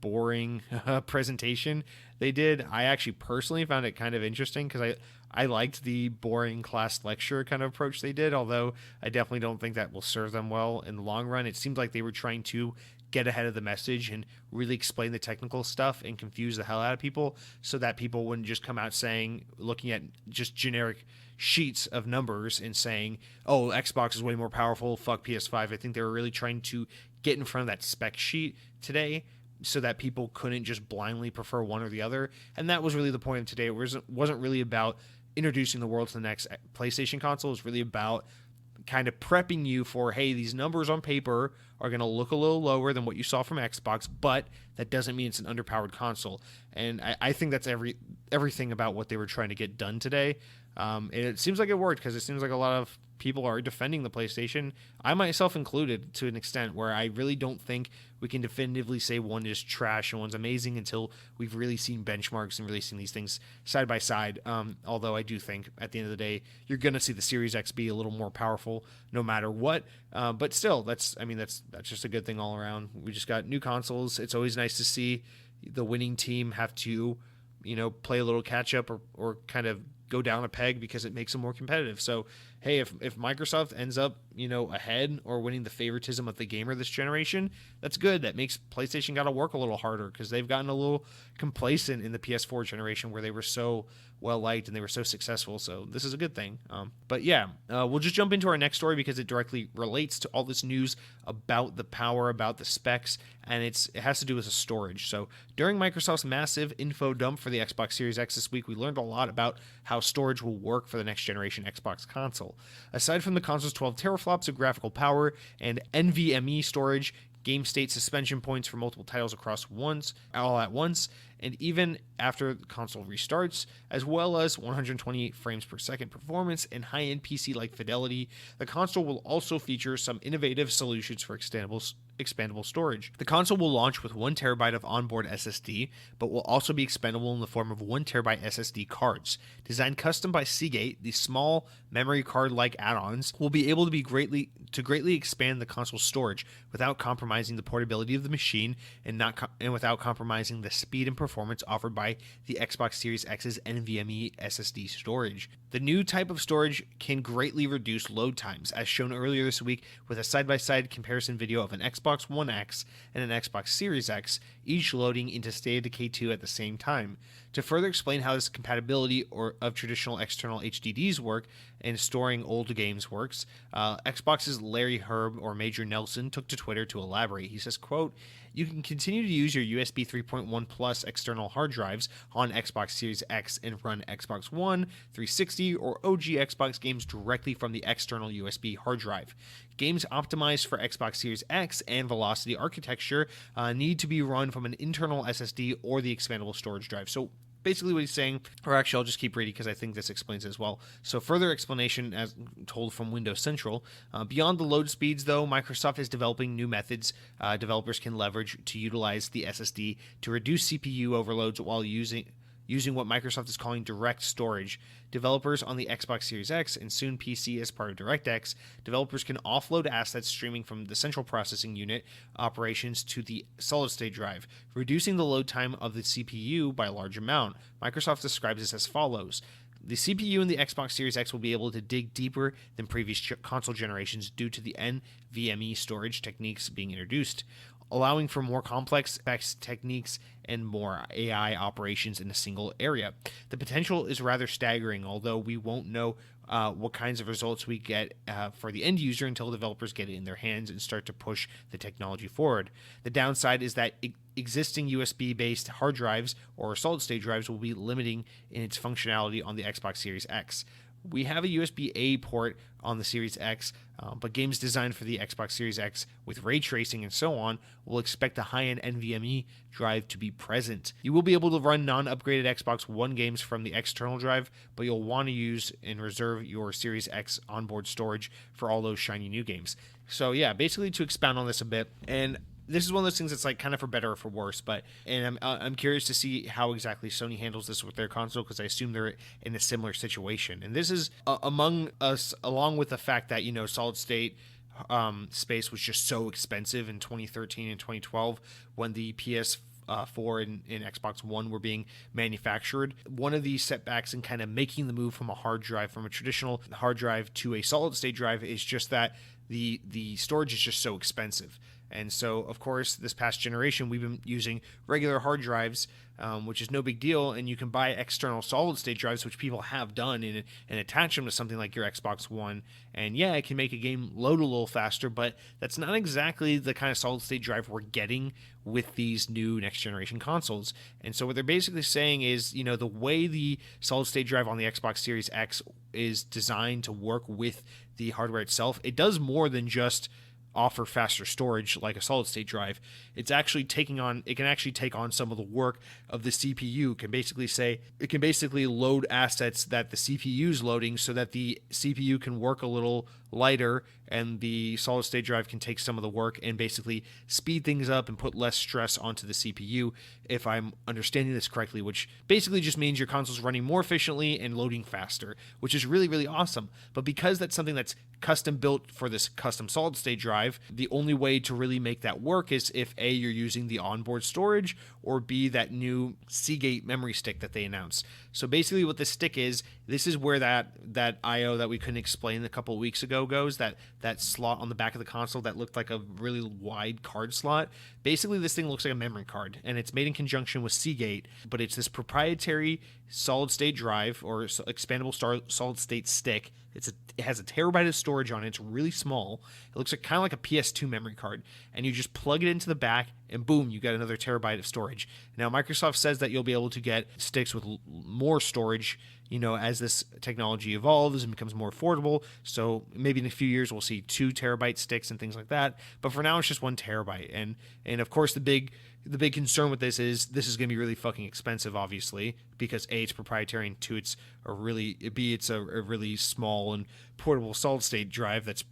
boring presentation they did, I actually personally found it kind of interesting because I liked the boring class lecture kind of approach they did, although I definitely don't think that will serve them well in the long run. It seemed like they were trying to get ahead of the message and really explain the technical stuff and confuse the hell out of people so that people wouldn't just come out looking at just generic sheets of numbers and saying, oh, Xbox is way more powerful, fuck PS5. I think they were really trying to get in front of that spec sheet today so that people couldn't just blindly prefer one or the other. And that was really the point of today. It wasn't really about introducing the world to the next PlayStation console. It's really about kind of prepping you for, hey, these numbers on paper are going to look a little lower than what you saw from Xbox, but that doesn't mean it's an underpowered console. And I think that's everything about what they were trying to get done today. And it seems like it worked, because it seems like a lot of people are defending the PlayStation, I myself included, to an extent where I really don't think we can definitively say one is trash and one's amazing until we've really seen benchmarks and really seen these things side by side. Although I do think at the end of the day, you're going to see the Series X be a little more powerful no matter what. But still, that's just a good thing all around. We just got new consoles. It's always nice to see the winning team have to, play a little catch up or kind of go down a peg, because it makes them more competitive. So, hey, if Microsoft ends up, ahead or winning the favoritism of the gamer this generation, that's good. That makes PlayStation got to work a little harder, because they've gotten a little complacent in the PS4 generation, where they were so well liked and they were so successful. So this is a good thing. But yeah, we'll just jump into our next story, because it directly relates to all this news about the power, about the specs, and it has to do with the storage. So during Microsoft's massive info dump for the Xbox Series X this week, we learned a lot about how storage will work for the next generation Xbox console. Aside from the console's 12 teraflops of graphical power and NVMe storage, game state suspension points for multiple titles all at once, and even after the console restarts, as well as 120 frames per second performance and high-end PC-like fidelity, the console will also feature some innovative solutions for expandable storage. The console will launch with 1 terabyte of onboard SSD, but will also be expandable in the form of 1 terabyte SSD cards. Designed custom by Seagate, these small memory card-like add-ons will be able to greatly expand the console's storage without compromising the portability of the machine and without compromising the speed and performance offered by the Xbox Series X's NVMe SSD storage. The new type of storage can greatly reduce load times, as shown earlier this week with a side-by-side comparison video of an Xbox One X and an Xbox Series X, each loading into State of Decay 2 at the same time. To further explain how this compatibility of traditional external HDDs work and storing old games works, Xbox's Larry Herb, or Major Nelson, took to Twitter to elaborate. He says, quote, "You can continue to use your USB 3.1 plus external hard drives on Xbox Series X and run Xbox One, 360, or OG Xbox games directly from the external USB hard drive. Games optimized for Xbox Series X and Velocity architecture need to be run from an internal SSD or the expandable storage drive." So basically what he's saying, or actually I'll just keep reading because I think this explains it as well. So further explanation as told from Windows Central. Beyond the load speeds, though, Microsoft is developing new methods developers can leverage to utilize the SSD to reduce CPU overloads while using what Microsoft is calling direct storage. Developers on the Xbox Series X and soon PC as part of DirectX, developers can offload assets streaming from the central processing unit operations to the solid-state drive, reducing the load time of the CPU by a large amount. Microsoft describes this as follows. The CPU in the Xbox Series X will be able to dig deeper than previous console generations due to the NVMe storage techniques being introduced, allowing for more complex specs techniques and more AI operations in a single area. The potential is rather staggering, although we won't know what kinds of results we get for the end user until developers get it in their hands and start to push the technology forward. The downside is that existing USB-based hard drives or solid-state drives will be limiting in its functionality on the Xbox Series X. We have a USB-A port on the Series X, but games designed for the Xbox Series X with ray tracing and so on will expect a high-end NVMe drive to be present. You will be able to run non-upgraded Xbox One games from the external drive, but you'll want to use and reserve your Series X onboard storage for all those shiny new games. So yeah, basically to expound on this a bit, and this is one of those things that's like kind of for better or for worse, and I'm curious to see how exactly Sony handles this with their console, because I assume they're in a similar situation. And this is among us, along with the fact that, solid state space was just so expensive in 2013 and 2012 when the PS4 and Xbox One were being manufactured. One of these setbacks in kind of making the move from a traditional hard drive to a solid state drive is just that the storage is just so expensive. And so, of course, this past generation, we've been using regular hard drives, which is no big deal, and you can buy external solid-state drives, which people have done, and attach them to something like your Xbox One. And yeah, it can make a game load a little faster, but that's not exactly the kind of solid-state drive we're getting with these new next-generation consoles. And so what they're basically saying is, the way the solid-state drive on the Xbox Series X is designed to work with the hardware itself, it does more than just offer faster storage like a solid state drive. It can actually take on some of the work of the CPU. It can basically load assets that the CPU is loading so that the CPU can work a little lighter, and the solid state drive can take some of the work and basically speed things up and put less stress onto the CPU, if I'm understanding this correctly, which basically just means your console's running more efficiently and loading faster, which is really, really awesome. But because that's something that's custom built for this custom solid state drive, the only way to really make that work is if A, you're using the onboard storage, or B, that new Seagate memory stick that they announced. So basically what this stick is, this is where that IO that we couldn't explain a couple of weeks ago goes, that slot on the back of the console that looked like a really wide card slot. Basically this thing looks like a memory card, and it's made in conjunction with Seagate, but it's this proprietary solid state drive or expandable solid state stick. It has a terabyte of storage on it. It's really small. It looks like kind of like a PS2 memory card, and you just plug it into the back, and boom, you got another terabyte of storage. Now, Microsoft says that you'll be able to get sticks with more storage, as this technology evolves and becomes more affordable. So maybe in a few years we'll see 2 terabyte sticks and things like that. But for now, it's just 1 terabyte. And of course, the big concern with this is going to be really fucking expensive, obviously, because A, it's proprietary, and 2, it's a really small and portable solid state drive that's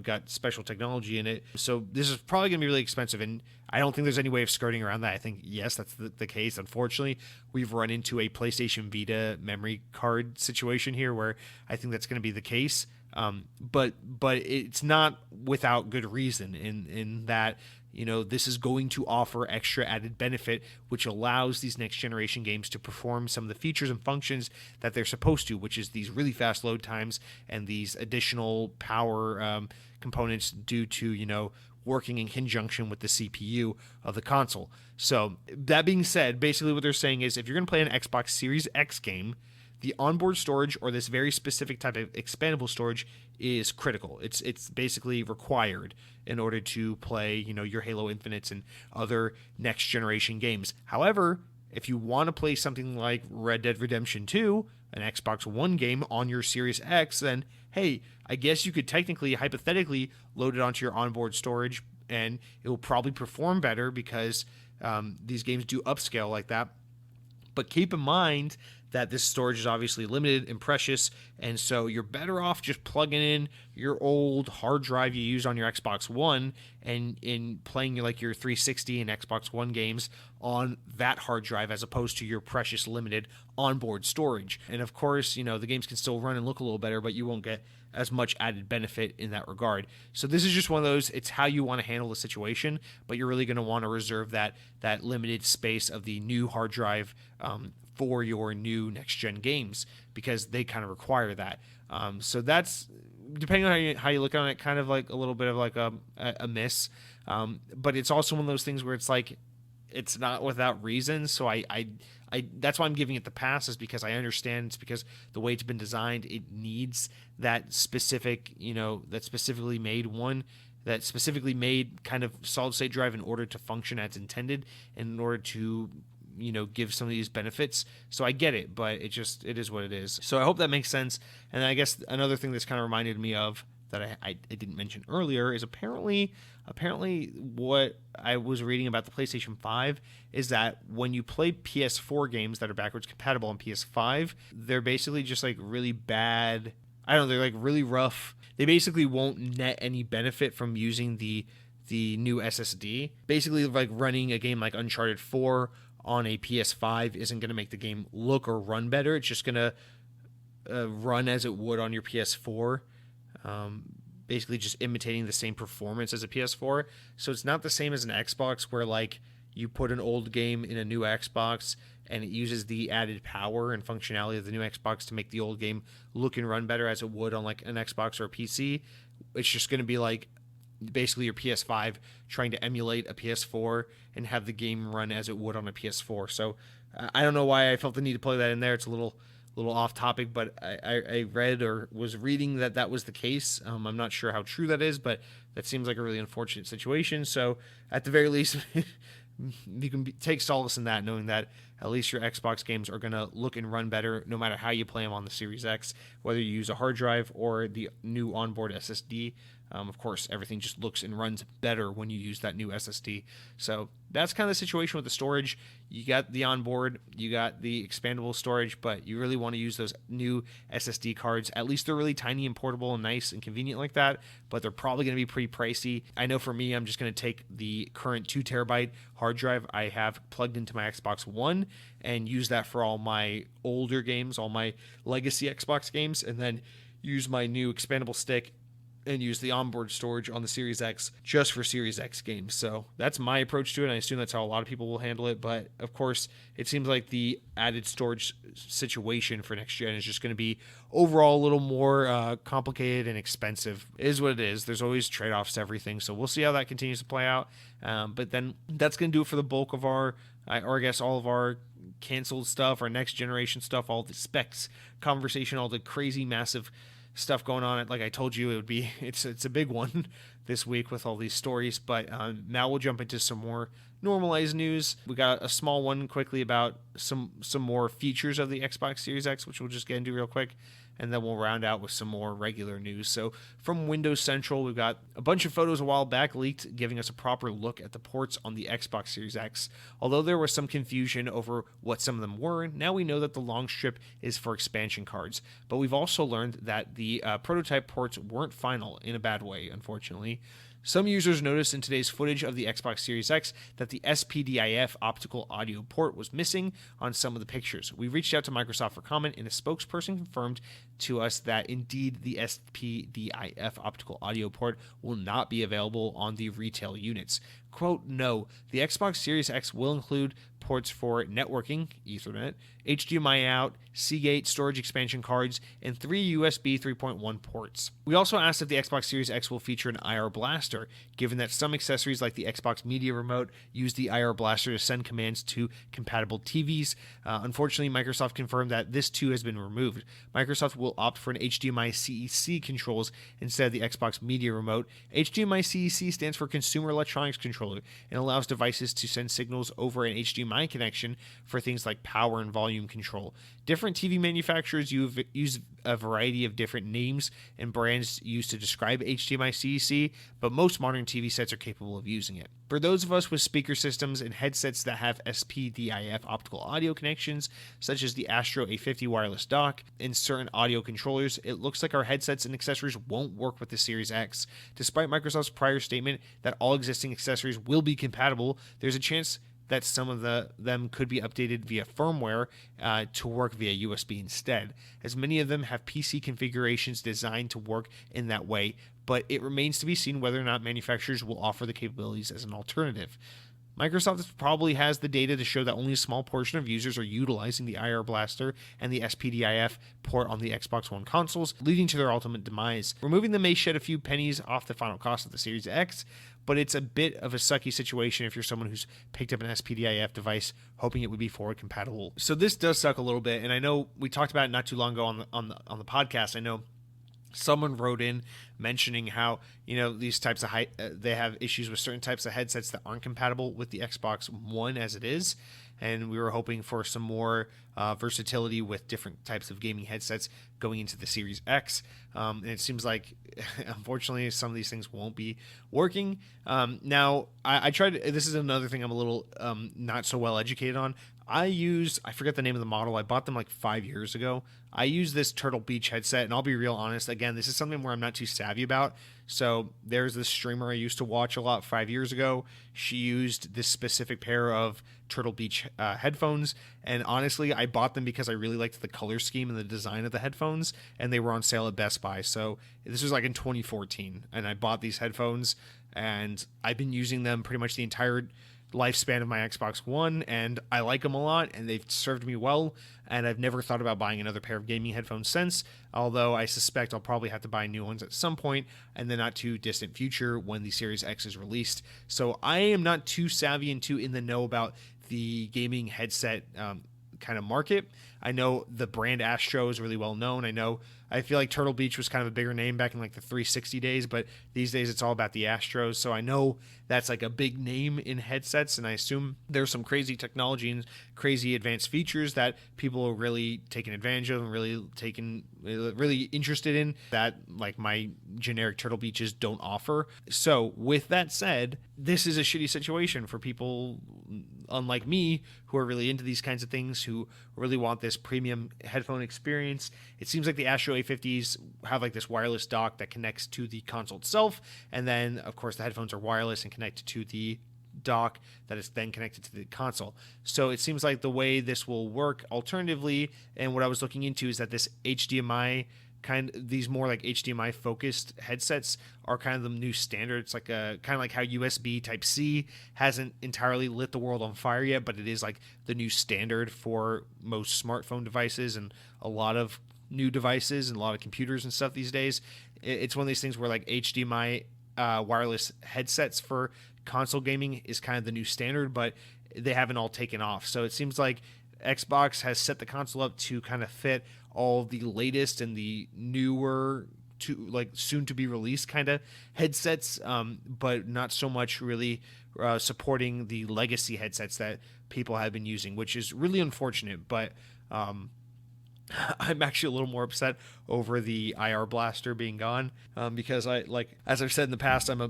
got special technology in it. So this is probably going to be really expensive, and I don't think there's any way of skirting around that. I think, yes, that's the case. Unfortunately, we've run into a PlayStation Vita memory card situation here where I think that's going to be the case. But it's not without good reason in that this is going to offer extra added benefit, which allows these next generation games to perform some of the features and functions that they're supposed to, which is these really fast load times and these additional power components due to, working in conjunction with the CPU of the console. So that being said, basically what they're saying is if you're going to play an Xbox Series X game, the onboard storage or this very specific type of expandable storage is critical. It's basically required in order to play, your Halo Infinites and other next generation games. However, if you want to play something like Red Dead Redemption 2, an Xbox One game on your Series X, then hey, I guess you could technically, hypothetically, load it onto your onboard storage, and it will probably perform better because these games do upscale like that. But keep in mind that this storage is obviously limited and precious, and so you're better off just plugging in your old hard drive you use on your Xbox One and in playing your 360 and Xbox One games on that hard drive as opposed to your precious limited onboard storage. And of course, the games can still run and look a little better, but you won't get as much added benefit in that regard. So this is just one of those, it's how you want to handle the situation, but you're really going to want to reserve that limited space of the new hard drive for your new next-gen games, because they kind of require that. So that's, depending on how you look on it, kind of like a little bit of like a miss. But it's also one of those things where it's like, it's not without reason. So I that's why I'm giving it the pass, is because I understand it's because the way it's been designed, it needs that specific, that specifically made kind of solid state drive in order to function as intended and in order to give some of these benefits. So I get it, but it is what it is. So I hope that makes sense. And I guess another thing that's kind of reminded me of that I didn't mention earlier is apparently what I was reading about the PlayStation 5 is that when you play PS4 games that are backwards compatible on PS5, they're basically just like really bad. I don't know, they're like really rough. They basically won't net any benefit from using the new SSD. Basically, like running a game like Uncharted 4 on a PS5 isn't going to make the game look or run better. It's just going to run as it would on your PS4. Basically just imitating the same performance as a PS4. So it's not the same as an Xbox where like you put an old game in a new Xbox and it uses the added power and functionality of the new Xbox to make the old game look and run better as it would on like an Xbox or a PC. It's just going to be like basically your PS5 trying to emulate a PS4 and have the game run as it would on a PS4. So I don't know why I felt the need to play that in there. It's a little off topic, but I read or was reading that was the case. I'm not sure how true that is, but that seems like a really unfortunate situation. So at the very least, you can take solace in that, knowing that at least your Xbox games are going to look and run better no matter how you play them on the Series X, whether you use a hard drive or the new onboard SSD. Of course, everything just looks and runs better when you use that new SSD. So that's kind of the situation with the storage. You got the onboard, you got the expandable storage, but you really want to use those new SSD cards. At least they're really tiny and portable and nice and convenient like that, but they're probably going to be pretty pricey. I know for me, I'm just going to take the current 2 terabyte hard drive I have plugged into my Xbox One and use that for all my older games, all my legacy Xbox games, and then use my new expandable stick and use the onboard storage on the Series X just for Series X games. So that's my approach to it. I assume that's how a lot of people will handle it. But of course, it seems like the added storage situation for next gen is just going to be overall a little more complicated and expensive. It is what it is. There's always trade-offs to everything. So we'll see how that continues to play out. But then that's going to do it for the bulk of our, or I guess all of our canceled stuff, our next generation stuff, all the specs conversation, all the crazy massive stuff going on. Like I told you, it's a big one this week with all these stories. But now we'll jump into some more normalized news. We got a small one quickly about some more features of the Xbox Series X, which we'll just get into real quick, and then we'll round out with some more regular news. So from Windows Central, we've got a bunch of photos a while back leaked giving us a proper look at the ports on the Xbox Series X. Although there was some confusion over what some of them were, now we know that the long strip is for expansion cards. But we've also learned that the prototype ports weren't final in a bad way, unfortunately. Some users noticed in today's footage of the Xbox Series X that the SPDIF optical audio port was missing on some of the pictures. We reached out to Microsoft for comment, and a spokesperson confirmed to us that indeed the SPDIF optical audio port will not be available on the retail units. Quote, no, the Xbox Series X will include ports for networking, Ethernet, HDMI out, Seagate storage expansion cards, and 3 USB 3.1 ports. We also asked if the Xbox Series X will feature an IR blaster, given that some accessories like the Xbox Media Remote use the IR blaster to send commands to compatible TVs. Unfortunately, Microsoft confirmed that this too has been removed. Microsoft will opt for an HDMI CEC controls instead of the Xbox Media Remote. HDMI CEC stands for Consumer Electronics Controller and allows devices to send signals over an HDMI connection for things like power and volume control. Different TV manufacturers use a variety of different names and brands used to describe HDMI CEC, but most modern TV sets are capable of using it. For those of us with speaker systems and headsets that have SPDIF optical audio connections, such as the Astro A50 wireless dock and certain audio controllers, it looks like our headsets and accessories won't work with the Series X. Despite Microsoft's prior statement that all existing accessories will be compatible, there's a chance that some of them could be updated via firmware to work via USB instead, as many of them have PC configurations designed to work in that way, but it remains to be seen whether or not manufacturers will offer the capabilities as an alternative. Microsoft probably has the data to show that only a small portion of users are utilizing the IR Blaster and the SPDIF port on the Xbox One consoles, leading to their ultimate demise. Removing them may shed a few pennies off the final cost of the Series X, but it's a bit of a sucky situation if you're someone who's picked up an SPDIF device hoping it would be forward compatible. So this does suck a little bit, and I know we talked about it not too long ago on the podcast. I know someone wrote in mentioning how, these types of they have issues with certain types of headsets that aren't compatible with the Xbox One as it is, and we were hoping for some more versatility with different types of gaming headsets going into the Series X. And it seems like, unfortunately, some of these things won't be working. Now, I tried. This is another thing I'm a little not so well educated on. I forget the name of the model. I bought them like 5 years ago. I use this Turtle Beach headset, and I'll be real honest. Again, this is something where I'm not too savvy about. So there's this streamer I used to watch a lot 5 years ago. She used this specific pair of Turtle Beach headphones, and honestly, I bought them because I really liked the color scheme and the design of the headphones, and they were on sale at Best Buy. So this was like in 2014, and I bought these headphones, and I've been using them pretty much the entire lifespan of my Xbox One, and I like them a lot, and they've served me well, and I've never thought about buying another pair of gaming headphones since, although I suspect I'll probably have to buy new ones at some point in the not too distant future when the Series X is released. So I am not too savvy and too in the know about the gaming headset kind of market. I know the brand Astro is really well known. I feel like Turtle Beach was kind of a bigger name back in like the 360 days, but these days it's all about the Astros. So I know that's like a big name in headsets, and I assume there's some crazy technology and crazy advanced features that people are really taking advantage of and really interested in that like my generic Turtle Beaches don't offer. So with that said, this is a shitty situation for people unlike me who are really into these kinds of things, who really want this premium headphone experience. It seems like the Astro A50s have like this wireless dock that connects to the console itself, and then of course the headphones are wireless and connected to the dock that is then connected to the console. So it seems like the way this will work alternatively, and what I was looking into, is that this these more like HDMI focused headsets are kind of the new standard. It's like kind of like how USB Type-C hasn't entirely lit the world on fire yet, but it is like the new standard for most smartphone devices and a lot of new devices and a lot of computers and stuff these days. It's one of these things where like HDMI wireless headsets for console gaming is kind of the new standard, but they haven't all taken off. So it seems like Xbox has set the console up to kind of fit all the latest and the newer to like soon to be released kind of headsets, but not so much really supporting the legacy headsets that people have been using, which is really unfortunate. But I'm actually a little more upset over the IR blaster being gone, because as I've said in the past, I'm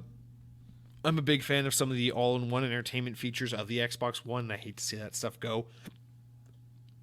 a big fan of some of the all-in-one entertainment features of the Xbox One, and I hate to see that stuff go.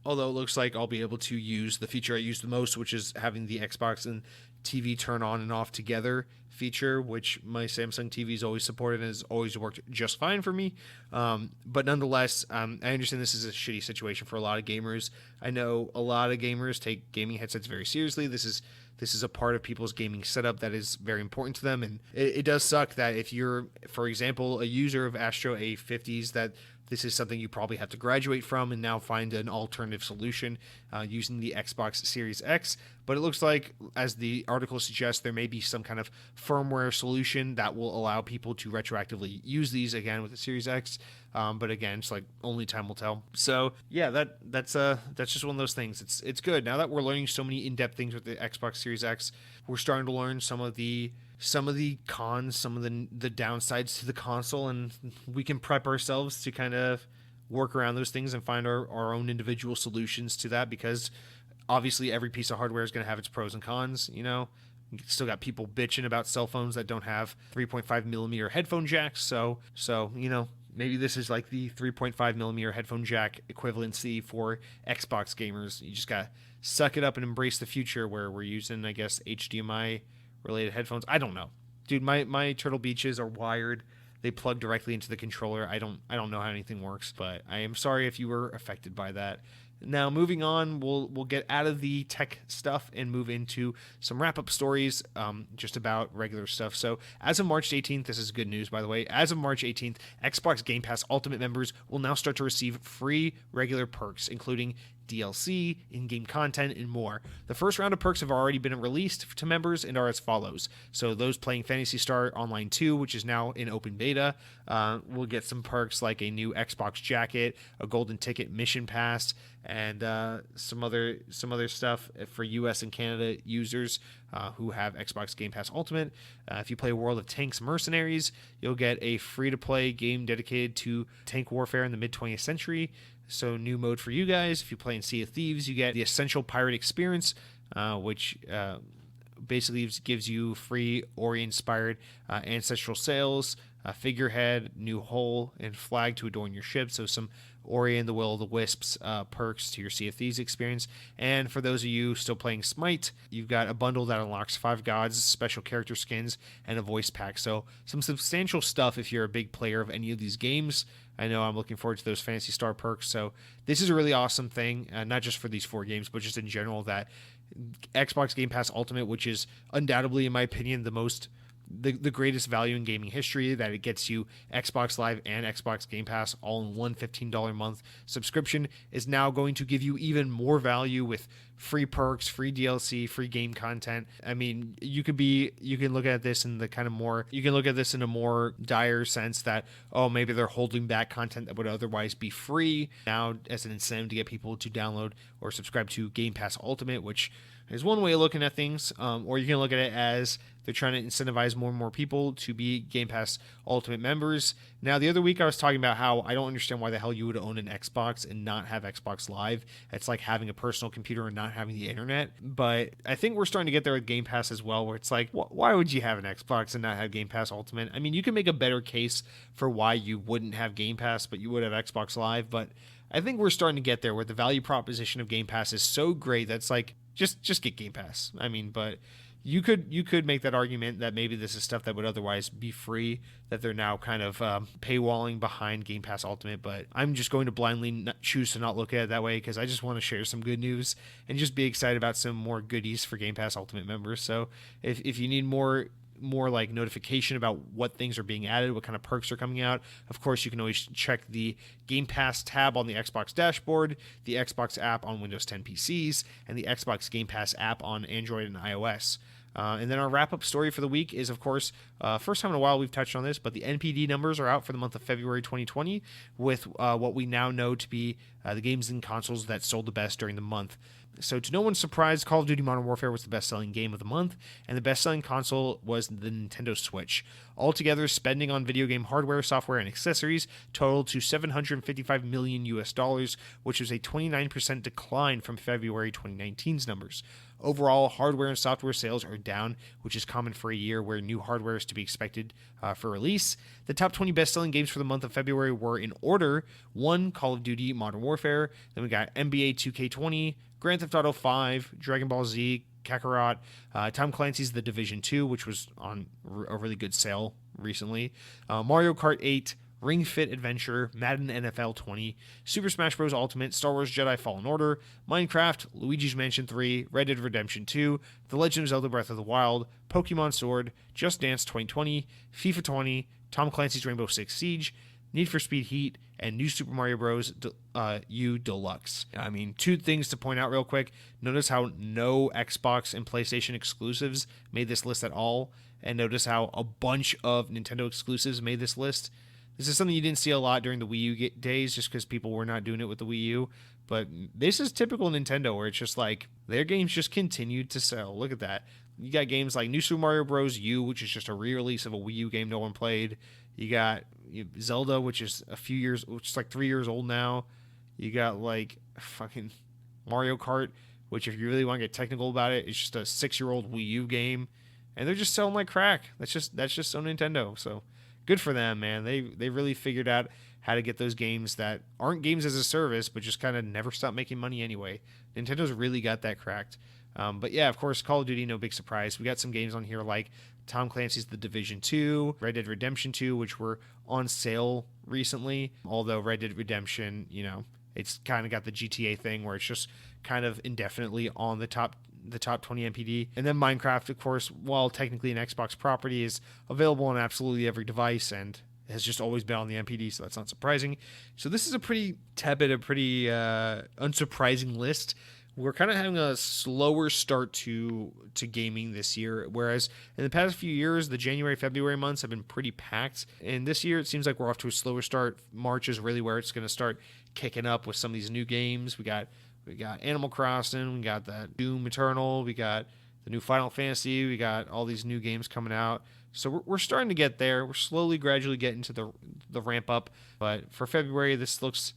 Although it looks like I'll be able to use the feature I use the most, which is having the Xbox and TV turn on and off together feature, which my Samsung TV's always supported and has always worked just fine for me. But nonetheless, I understand this is a shitty situation for a lot of gamers. I know a lot of gamers take gaming headsets very seriously. This is a part of people's gaming setup that is very important to them, and it does suck that if you're, for example, a user of Astro A50s, that this is something you probably have to graduate from and now find an alternative solution using the Xbox Series X. But it looks like, as the article suggests, there may be some kind of firmware solution that will allow people to retroactively use these again with the Series X. But again, it's like only time will tell. So yeah, that's just one of those things. It's good now that we're learning so many in-depth things with the Xbox Series X. We're starting to learn some of the cons, some of the downsides to the console, and we can prep ourselves to kind of work around those things and find our own individual solutions to that, because obviously every piece of hardware is going to have its pros and cons. You still got people bitching about cell phones that don't have 3.5 millimeter headphone jacks, so maybe this is like the 3.5 millimeter headphone jack equivalency for Xbox gamers. You just gotta suck it up and embrace the future where we're using, I guess, HDMI related headphones. I don't know, dude. My Turtle Beaches are wired. They plug directly into the controller. I don't know how anything works, but I am sorry if you were affected by that. Now, moving on, we'll get out of the tech stuff and move into some wrap-up stories, just about regular stuff. So, as of March 18th, this is good news, by the way. As of March 18th, Xbox Game Pass Ultimate members will now start to receive free regular perks, including DLC, in-game content, and more. The first round of perks have already been released to members and are as follows. So those playing Phantasy Star Online 2, which is now in open beta, will get some perks like a new Xbox jacket, a golden ticket mission pass, and some other stuff for US and Canada users who have Xbox Game Pass Ultimate. If you play World of Tanks Mercenaries, you'll get a free-to-play game dedicated to tank warfare in the mid-20th century. So new mode for you guys. If you play in Sea of Thieves, you get the Essential Pirate Experience, which basically gives you free Ori-inspired ancestral sails, a figurehead, new hull, and flag to adorn your ship. So some Ori and the Will of the Wisps perks to your Sea of Thieves experience. And for those of you still playing Smite, you've got a bundle that unlocks 5 gods, special character skins, and a voice pack. So some substantial stuff if you're a big player of any of these games. I know I'm looking forward to those Phantasy Star perks. So this is a really awesome thing, not just for these 4 games, but just in general, that Xbox Game Pass Ultimate, which is undoubtedly, in my opinion, the most the greatest value in gaming history, that it gets you Xbox Live and Xbox Game Pass all in one $15 a month subscription, is now going to give you even more value with free perks, free DLC, free game content. I mean, you can look at this in the kind of more, you can look at this in a more dire sense that, oh, maybe they're holding back content that would otherwise be free now as an incentive to get people to download or subscribe to Game Pass Ultimate, which is one way of looking at things. Or you can look at it as they're trying to incentivize more and more people to be Game Pass Ultimate members. Now, the other week I was talking about how I don't understand why the hell you would own an Xbox and not have Xbox Live. It's like having a personal computer and not having the internet. But I think we're starting to get there with Game Pass as well, where it's like, why would you have an Xbox and not have Game Pass Ultimate? I mean, you can make a better case for why you wouldn't have Game Pass, but you would have Xbox Live. But I think we're starting to get there where the value proposition of Game Pass is so great that's like, just get Game Pass. I mean, but you could make that argument that maybe this is stuff that would otherwise be free, that they're now kind of paywalling behind Game Pass Ultimate. But I'm just going to blindly choose to not look at it that way, because I just want to share some good news and just be excited about some more goodies for Game Pass Ultimate members. So if you need more like notification about what things are being added, what kind of perks are coming out, of course you can always check the Game Pass tab on the Xbox dashboard, the Xbox app on Windows 10 PCs, and the Xbox Game Pass app on Android and iOS. And then our wrap-up story for the week is, of course, first time in a while we've touched on this, but the NPD numbers are out for the month of February 2020 with what we now know to be the games and consoles that sold the best during the month. So to no one's surprise, Call of Duty Modern Warfare was the best-selling game of the month, and the best-selling console was the Nintendo Switch. Altogether, spending on video game hardware, software, and accessories totaled to $755 million, which was a 29% decline from February 2019's numbers. Overall, hardware and software sales are down, which is common for a year where new hardware is to be expected for release. The top 20 best-selling games for the month of February were in order: 1. Call of Duty Modern Warfare, then we got NBA 2K20, Grand Theft Auto 5, Dragon Ball Z, Kakarot, Tom Clancy's The Division 2, which was on a really good sale recently, Mario Kart 8, Ring Fit Adventure, Madden NFL 20, Super Smash Bros. Ultimate, Star Wars Jedi Fallen Order, Minecraft, Luigi's Mansion 3, Red Dead Redemption 2, The Legend of Zelda Breath of the Wild, Pokemon Sword, Just Dance 2020, FIFA 20, Tom Clancy's Rainbow Six Siege, Need for Speed Heat, and New Super Mario Bros. U Deluxe. I mean, two things to point out real quick. Notice how no Xbox and PlayStation exclusives made this list at all, and notice how a bunch of Nintendo exclusives made this list. This is something you didn't see a lot during the Wii U days, just because people were not doing it with the Wii U. But this is typical Nintendo, where it's just like their games just continued to sell. Look at that. You got games like New Super Mario Bros. U, which is just a re-release of a Wii U game no one played. You got Zelda, which is which is like 3 years old now. You got like fucking Mario Kart, which if you really want to get technical about it, it's just a 6-year-old Wii U game, and they're just selling like crack. That's just so Nintendo. So good for them, man. They really figured out how to get those games that aren't games as a service, but just kind of never stop making money anyway. Nintendo's really got that cracked. But yeah, of course, Call of Duty, no big surprise. We got some games on here like Tom Clancy's The Division 2, Red Dead Redemption 2, which were on sale recently. Although Red Dead Redemption, it's kind of got the GTA thing where it's just kind of indefinitely on the top 20 NPD. And then Minecraft, of course, while technically an Xbox property, is available on absolutely every device and has just always been on the NPD, so that's not surprising. So this is a pretty tepid, a pretty unsurprising list. We're kind of having a slower start to gaming this year, whereas in the past few years, the January, February months have been pretty packed. And this year, it seems like we're off to a slower start. March is really where it's going to start kicking up with some of these new games. We got Animal Crossing, we got that Doom Eternal, we got the new Final Fantasy, we got all these new games coming out. So we're starting to get there. We're slowly, gradually getting to the ramp up. But for February, this looks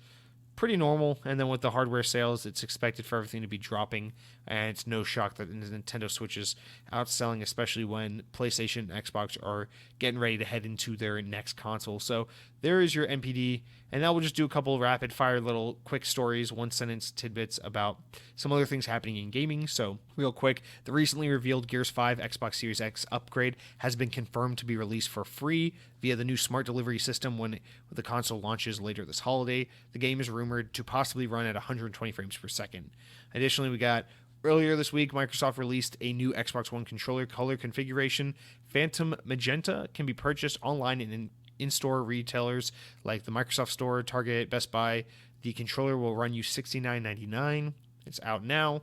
pretty normal, and then with the hardware sales, it's expected for everything to be dropping, and it's no shock that the Nintendo Switch is outselling, especially when PlayStation and Xbox are getting ready to head into their next console. So there is your NPD, and now we'll just do a couple of rapid fire little quick stories, one sentence tidbits about some other things happening in gaming. So real quick, the recently revealed Gears 5 Xbox Series X upgrade has been confirmed to be released for free via the new smart delivery system when the console launches later this holiday. The game is rumored to possibly run at 120 frames per second. Additionally, we got Earlier this week, Microsoft released a new Xbox One controller color configuration. Phantom Magenta can be purchased online and in-store retailers like the Microsoft Store, Target, Best Buy. The controller will run you $69.99. It's out now.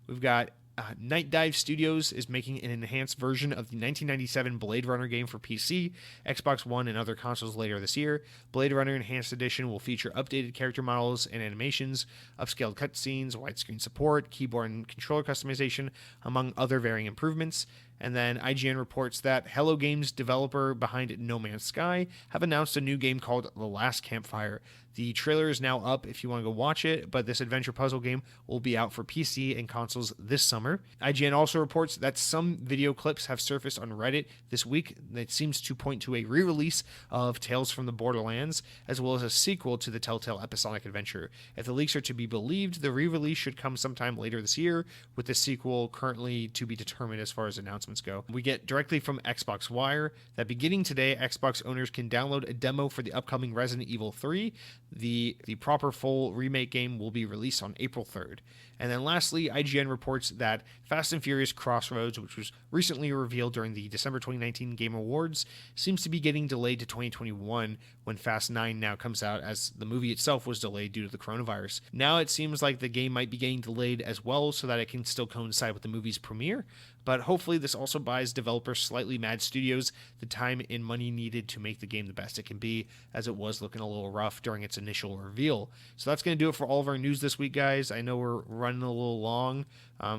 We've got Night Dive Studios is making an enhanced version of the 1997 Blade Runner game for PC, Xbox One, and other consoles later this year. Blade Runner Enhanced Edition will feature updated character models and animations, upscaled cutscenes, widescreen support, keyboard and controller customization, among other varying improvements. And then IGN reports that Hello Games developer behind No Man's Sky have announced a new game called The Last Campfire. The trailer is now up if you want to go watch it, but this adventure puzzle game will be out for PC and consoles this summer. IGN also reports that some video clips have surfaced on Reddit this week that seems to point to a re-release of Tales from the Borderlands, as well as a sequel to the Telltale episodic adventure. If the leaks are to be believed, the re-release should come sometime later this year, with the sequel currently to be determined as far as announcements go. We get directly from Xbox Wire that beginning today, Xbox owners can download a demo for the upcoming Resident Evil 3. The proper full remake game will be released on April 3rd. And then lastly, IGN reports that Fast and Furious Crossroads, which was recently revealed during the December 2019 Game Awards, seems to be getting delayed to 2021 when Fast 9 now comes out, as the movie itself was delayed due to the coronavirus. Now it seems like the game might be getting delayed as well so that it can still coincide with the movie's premiere. But hopefully this also buys developers Slightly Mad Studios the time and money needed to make the game the best it can be, as it was looking a little rough during its initial reveal. So that's going to do it for all of our news this week, guys. I know we're running a little long,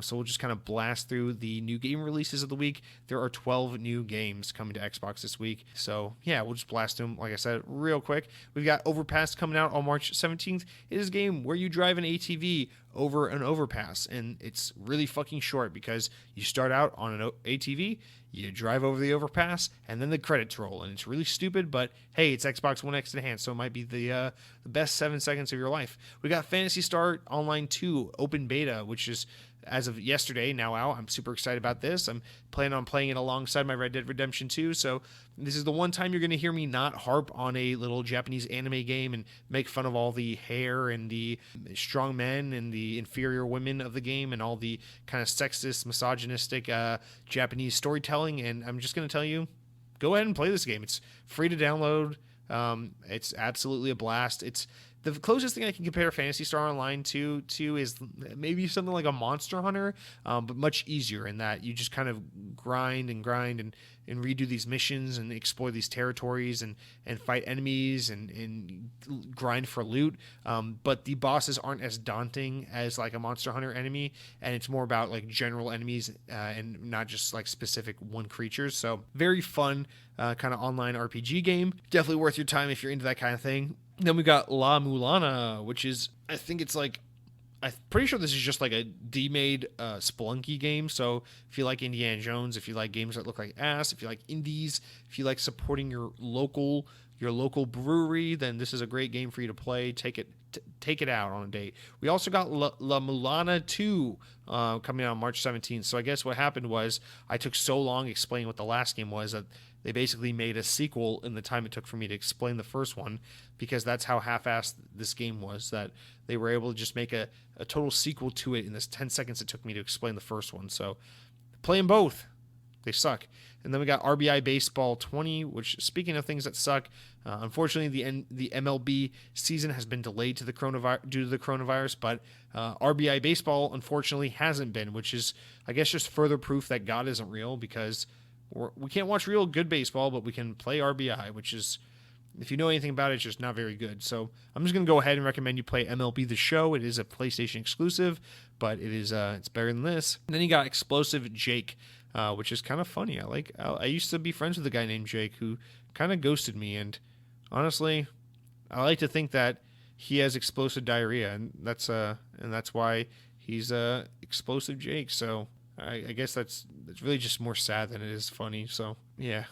so we'll just kind of blast through the new game releases of the week. There are 12 new games coming to Xbox this week. So yeah, we'll just blast them, like I said, real quick. We've got Overpass coming out on March 17th. It is a game where you drive an ATV over an overpass, and it's really fucking short because you start out on an ATV, you drive over the overpass, and then the credits roll, and it's really stupid, but hey, it's Xbox One X Enhanced, so it might be the best 7 seconds of your life. We got Phantasy Star Online 2 open beta, which is as of yesterday now out. I'm super excited about this. I'm planning on playing it alongside my Red Dead Redemption 2, so this is the one time you're going to hear me not harp on a little Japanese anime game and make fun of all the hair and the strong men and the inferior women of the game and all the kind of sexist, misogynistic Japanese storytelling. And I'm just going to tell you, go ahead and play this game. It's free to download. It's absolutely a blast. It's the closest thing I can compare Phantasy Star Online to is maybe something like a Monster Hunter, but much easier in that you just kind of grind and redo these missions and explore these territories and fight enemies and grind for loot. But the bosses aren't as daunting as like a Monster Hunter enemy, and it's more about like general enemies and not just like specific one creatures. So very fun kind of online RPG game. Definitely worth your time if you're into that kind of thing. Then we got La Mulana, which is, I think it's like, I'm pretty sure this is just like a D-made Spelunky game. So if you like Indiana Jones, if you like games that look like ass, if you like indies, if you like supporting your local brewery, then this is a great game for you to play. Take it out on a date. We also got La Mulana 2 coming out on March 17th. So I guess what happened was I took so long explaining what the last game was that they basically made a sequel in the time it took for me to explain the first one, because that's how half-assed this game was, that they were able to just make a total sequel to it in this 10 seconds it took me to explain the first one. So play them both. They suck. And then we got RBI Baseball 20, which, speaking of things that suck, unfortunately the MLB season has been delayed due to the coronavirus, but RBI Baseball unfortunately hasn't been, which is, I guess, just further proof that God isn't real, because we can't watch real good baseball, but we can play RBI, which is, if you know anything about it, it's just not very good. So I'm just going to go ahead and recommend you play MLB The Show. It is a PlayStation exclusive, but it's better than this. And then you got Explosive Jake, which is kind of funny. I used to be friends with a guy named Jake who kind of ghosted me, and honestly, I like to think that he has explosive diarrhea, and that's why he's Explosive Jake. So I guess that's really just more sad than it is funny. So yeah.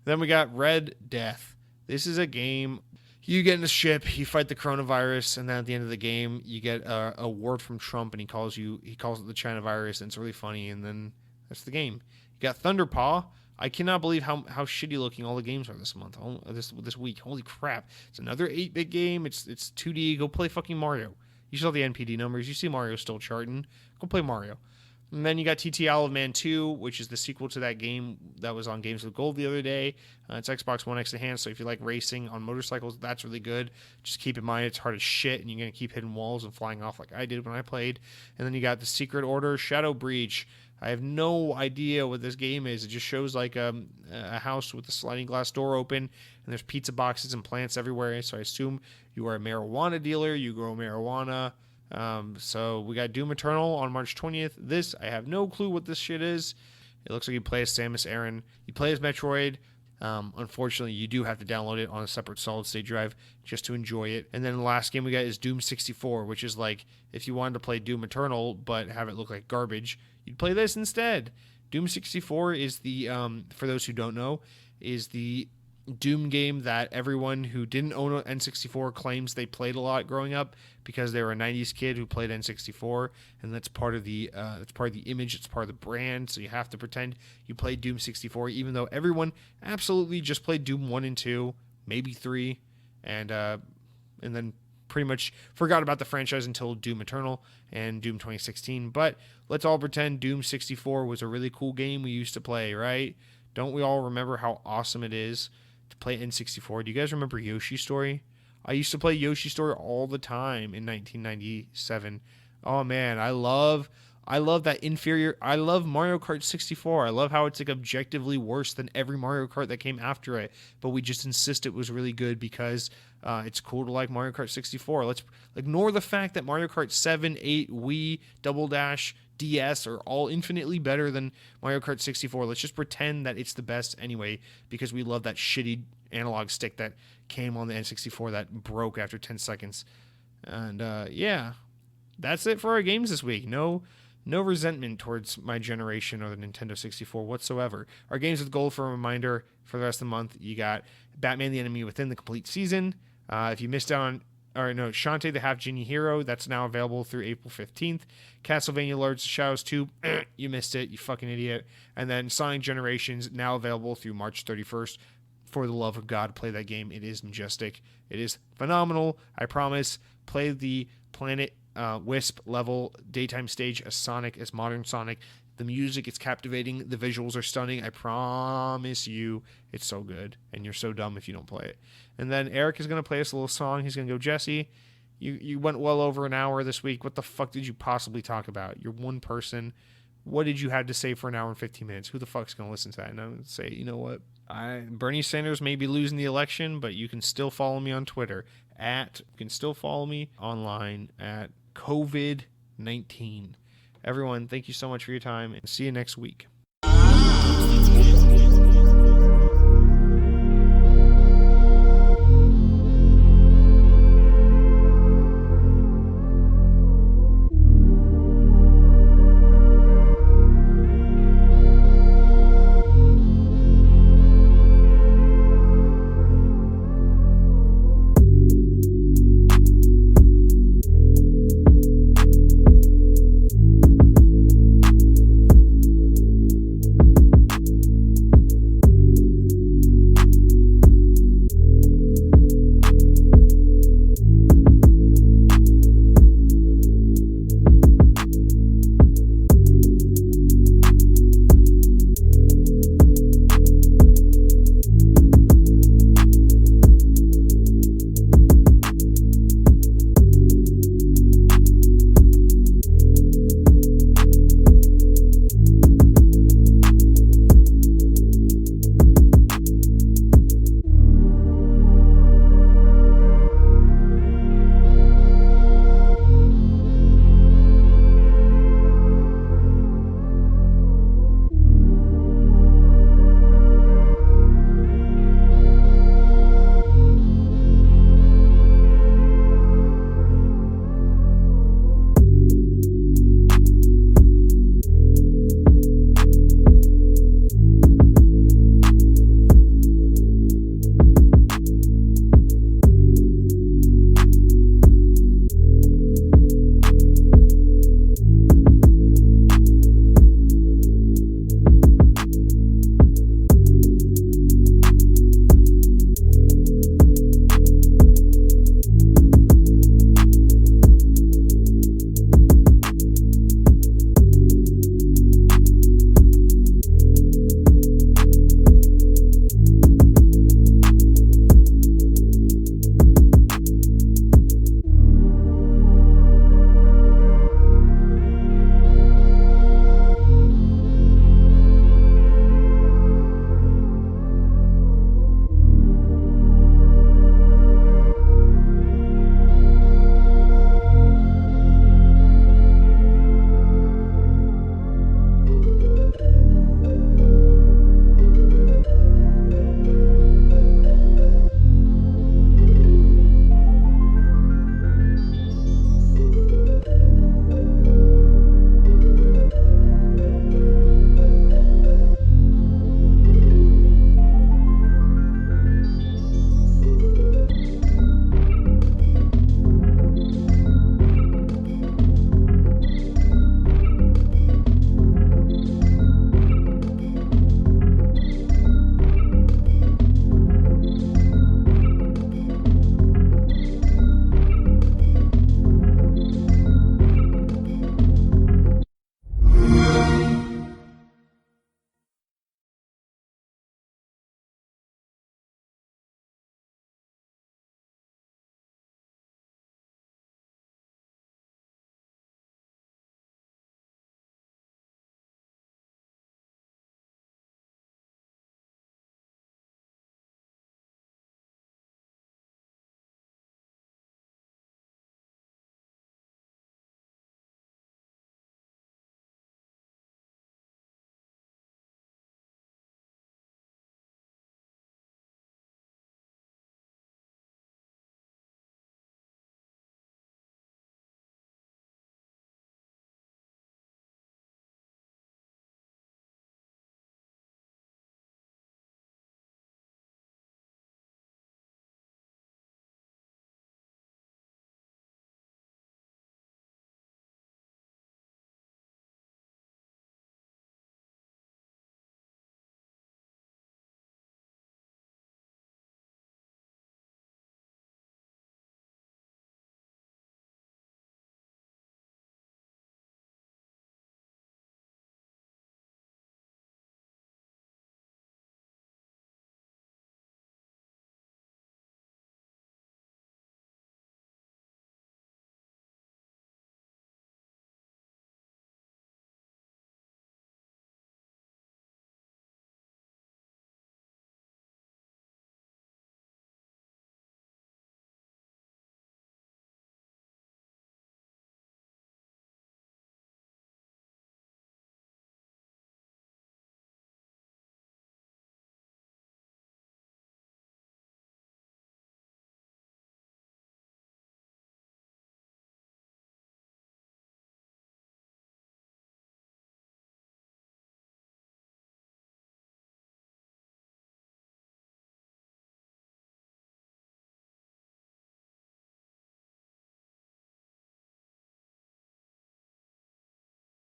Then we got Red Death. This is a game. You get in a ship, you fight the coronavirus, and then at the end of the game, you get a award from Trump, and he calls it the China virus, and it's really funny. And then that's the game. You got Thunderpaw. I cannot believe how shitty looking all the games are this month, this week. Holy crap! It's another 8-bit game. It's 2D. Go play fucking Mario. You saw the NPD numbers. You see Mario still charting. Go play Mario. And then you got TT Isle of Man 2, which is the sequel to that game that was on Games with Gold the other day. It's Xbox One X enhanced, so if you like racing on motorcycles, that's really good. Just keep in mind it's hard as shit, and you're going to keep hitting walls and flying off like I did when I played. And then you got the Secret Order Shadow Breach. I have no idea what this game is. It just shows like a house with a sliding glass door open, and there's pizza boxes and plants everywhere. So I assume you are a marijuana dealer. You grow marijuana. So we got Doom Eternal on March 20th. This, I have no clue what this shit is. It looks like you play as Samus Aran. You play as Metroid. Unfortunately, you do have to download it on a separate solid state drive just to enjoy it. And then the last game we got is Doom 64, which is like if you wanted to play Doom Eternal but have it look like garbage, you'd play this instead. Doom 64 is the, for those who don't know, is the Doom game that everyone who didn't own an N64 claims they played a lot growing up because they were a 90s kid who played N64, and that's part of the image, it's part of the brand, so you have to pretend you played Doom 64 even though everyone absolutely just played Doom 1 and 2, maybe 3, and then pretty much forgot about the franchise until Doom Eternal and Doom 2016. But let's all pretend Doom 64 was a really cool game we used to play, right? Don't we all remember how awesome it is to play N64? Do you guys remember Yoshi Story? I used to play Yoshi Story all the time in 1997. Oh man, I love that inferior. I love Mario Kart 64. I love how it's like objectively worse than every Mario Kart that came after it, but we just insist it was really good because it's cool to like Mario Kart 64. Let's ignore the fact that Mario Kart 7, 8, Wii, Double Dash, DS are all infinitely better than Mario Kart 64. Let's just pretend that it's the best anyway because we love that shitty analog stick that came on the N64 that broke after 10 seconds. And yeah, that's it for our games this week. No resentment towards my generation or the Nintendo 64 whatsoever. Our games with gold, for a reminder, for the rest of the month, you got Batman the Enemy Within the complete season. If you missed out on Shantae the Half Genie Hero, that's now available through April 15th. Castlevania Lords of Shadows 2, you missed it, you fucking idiot. And then Sonic Generations, now available through March 31st. For the love of God, play that game. It is majestic. It is phenomenal. I promise. Play the Planet Wisp level daytime stage as Sonic, as modern Sonic. The music is captivating. The visuals are stunning. I promise you, it's so good. And you're so dumb if you don't play it. And then Eric is going to play us a little song. He's going to go, Jesse, you went well over an hour this week. What the fuck did you possibly talk about? You're one person. What did you have to say for an hour and 15 minutes? Who the fuck's going to listen to that? And I would say, you know what? Bernie Sanders may be losing the election, but you can still follow me on Twitter you can still follow me online at COVID-19. Everyone, thank you so much for your time, and see you next week.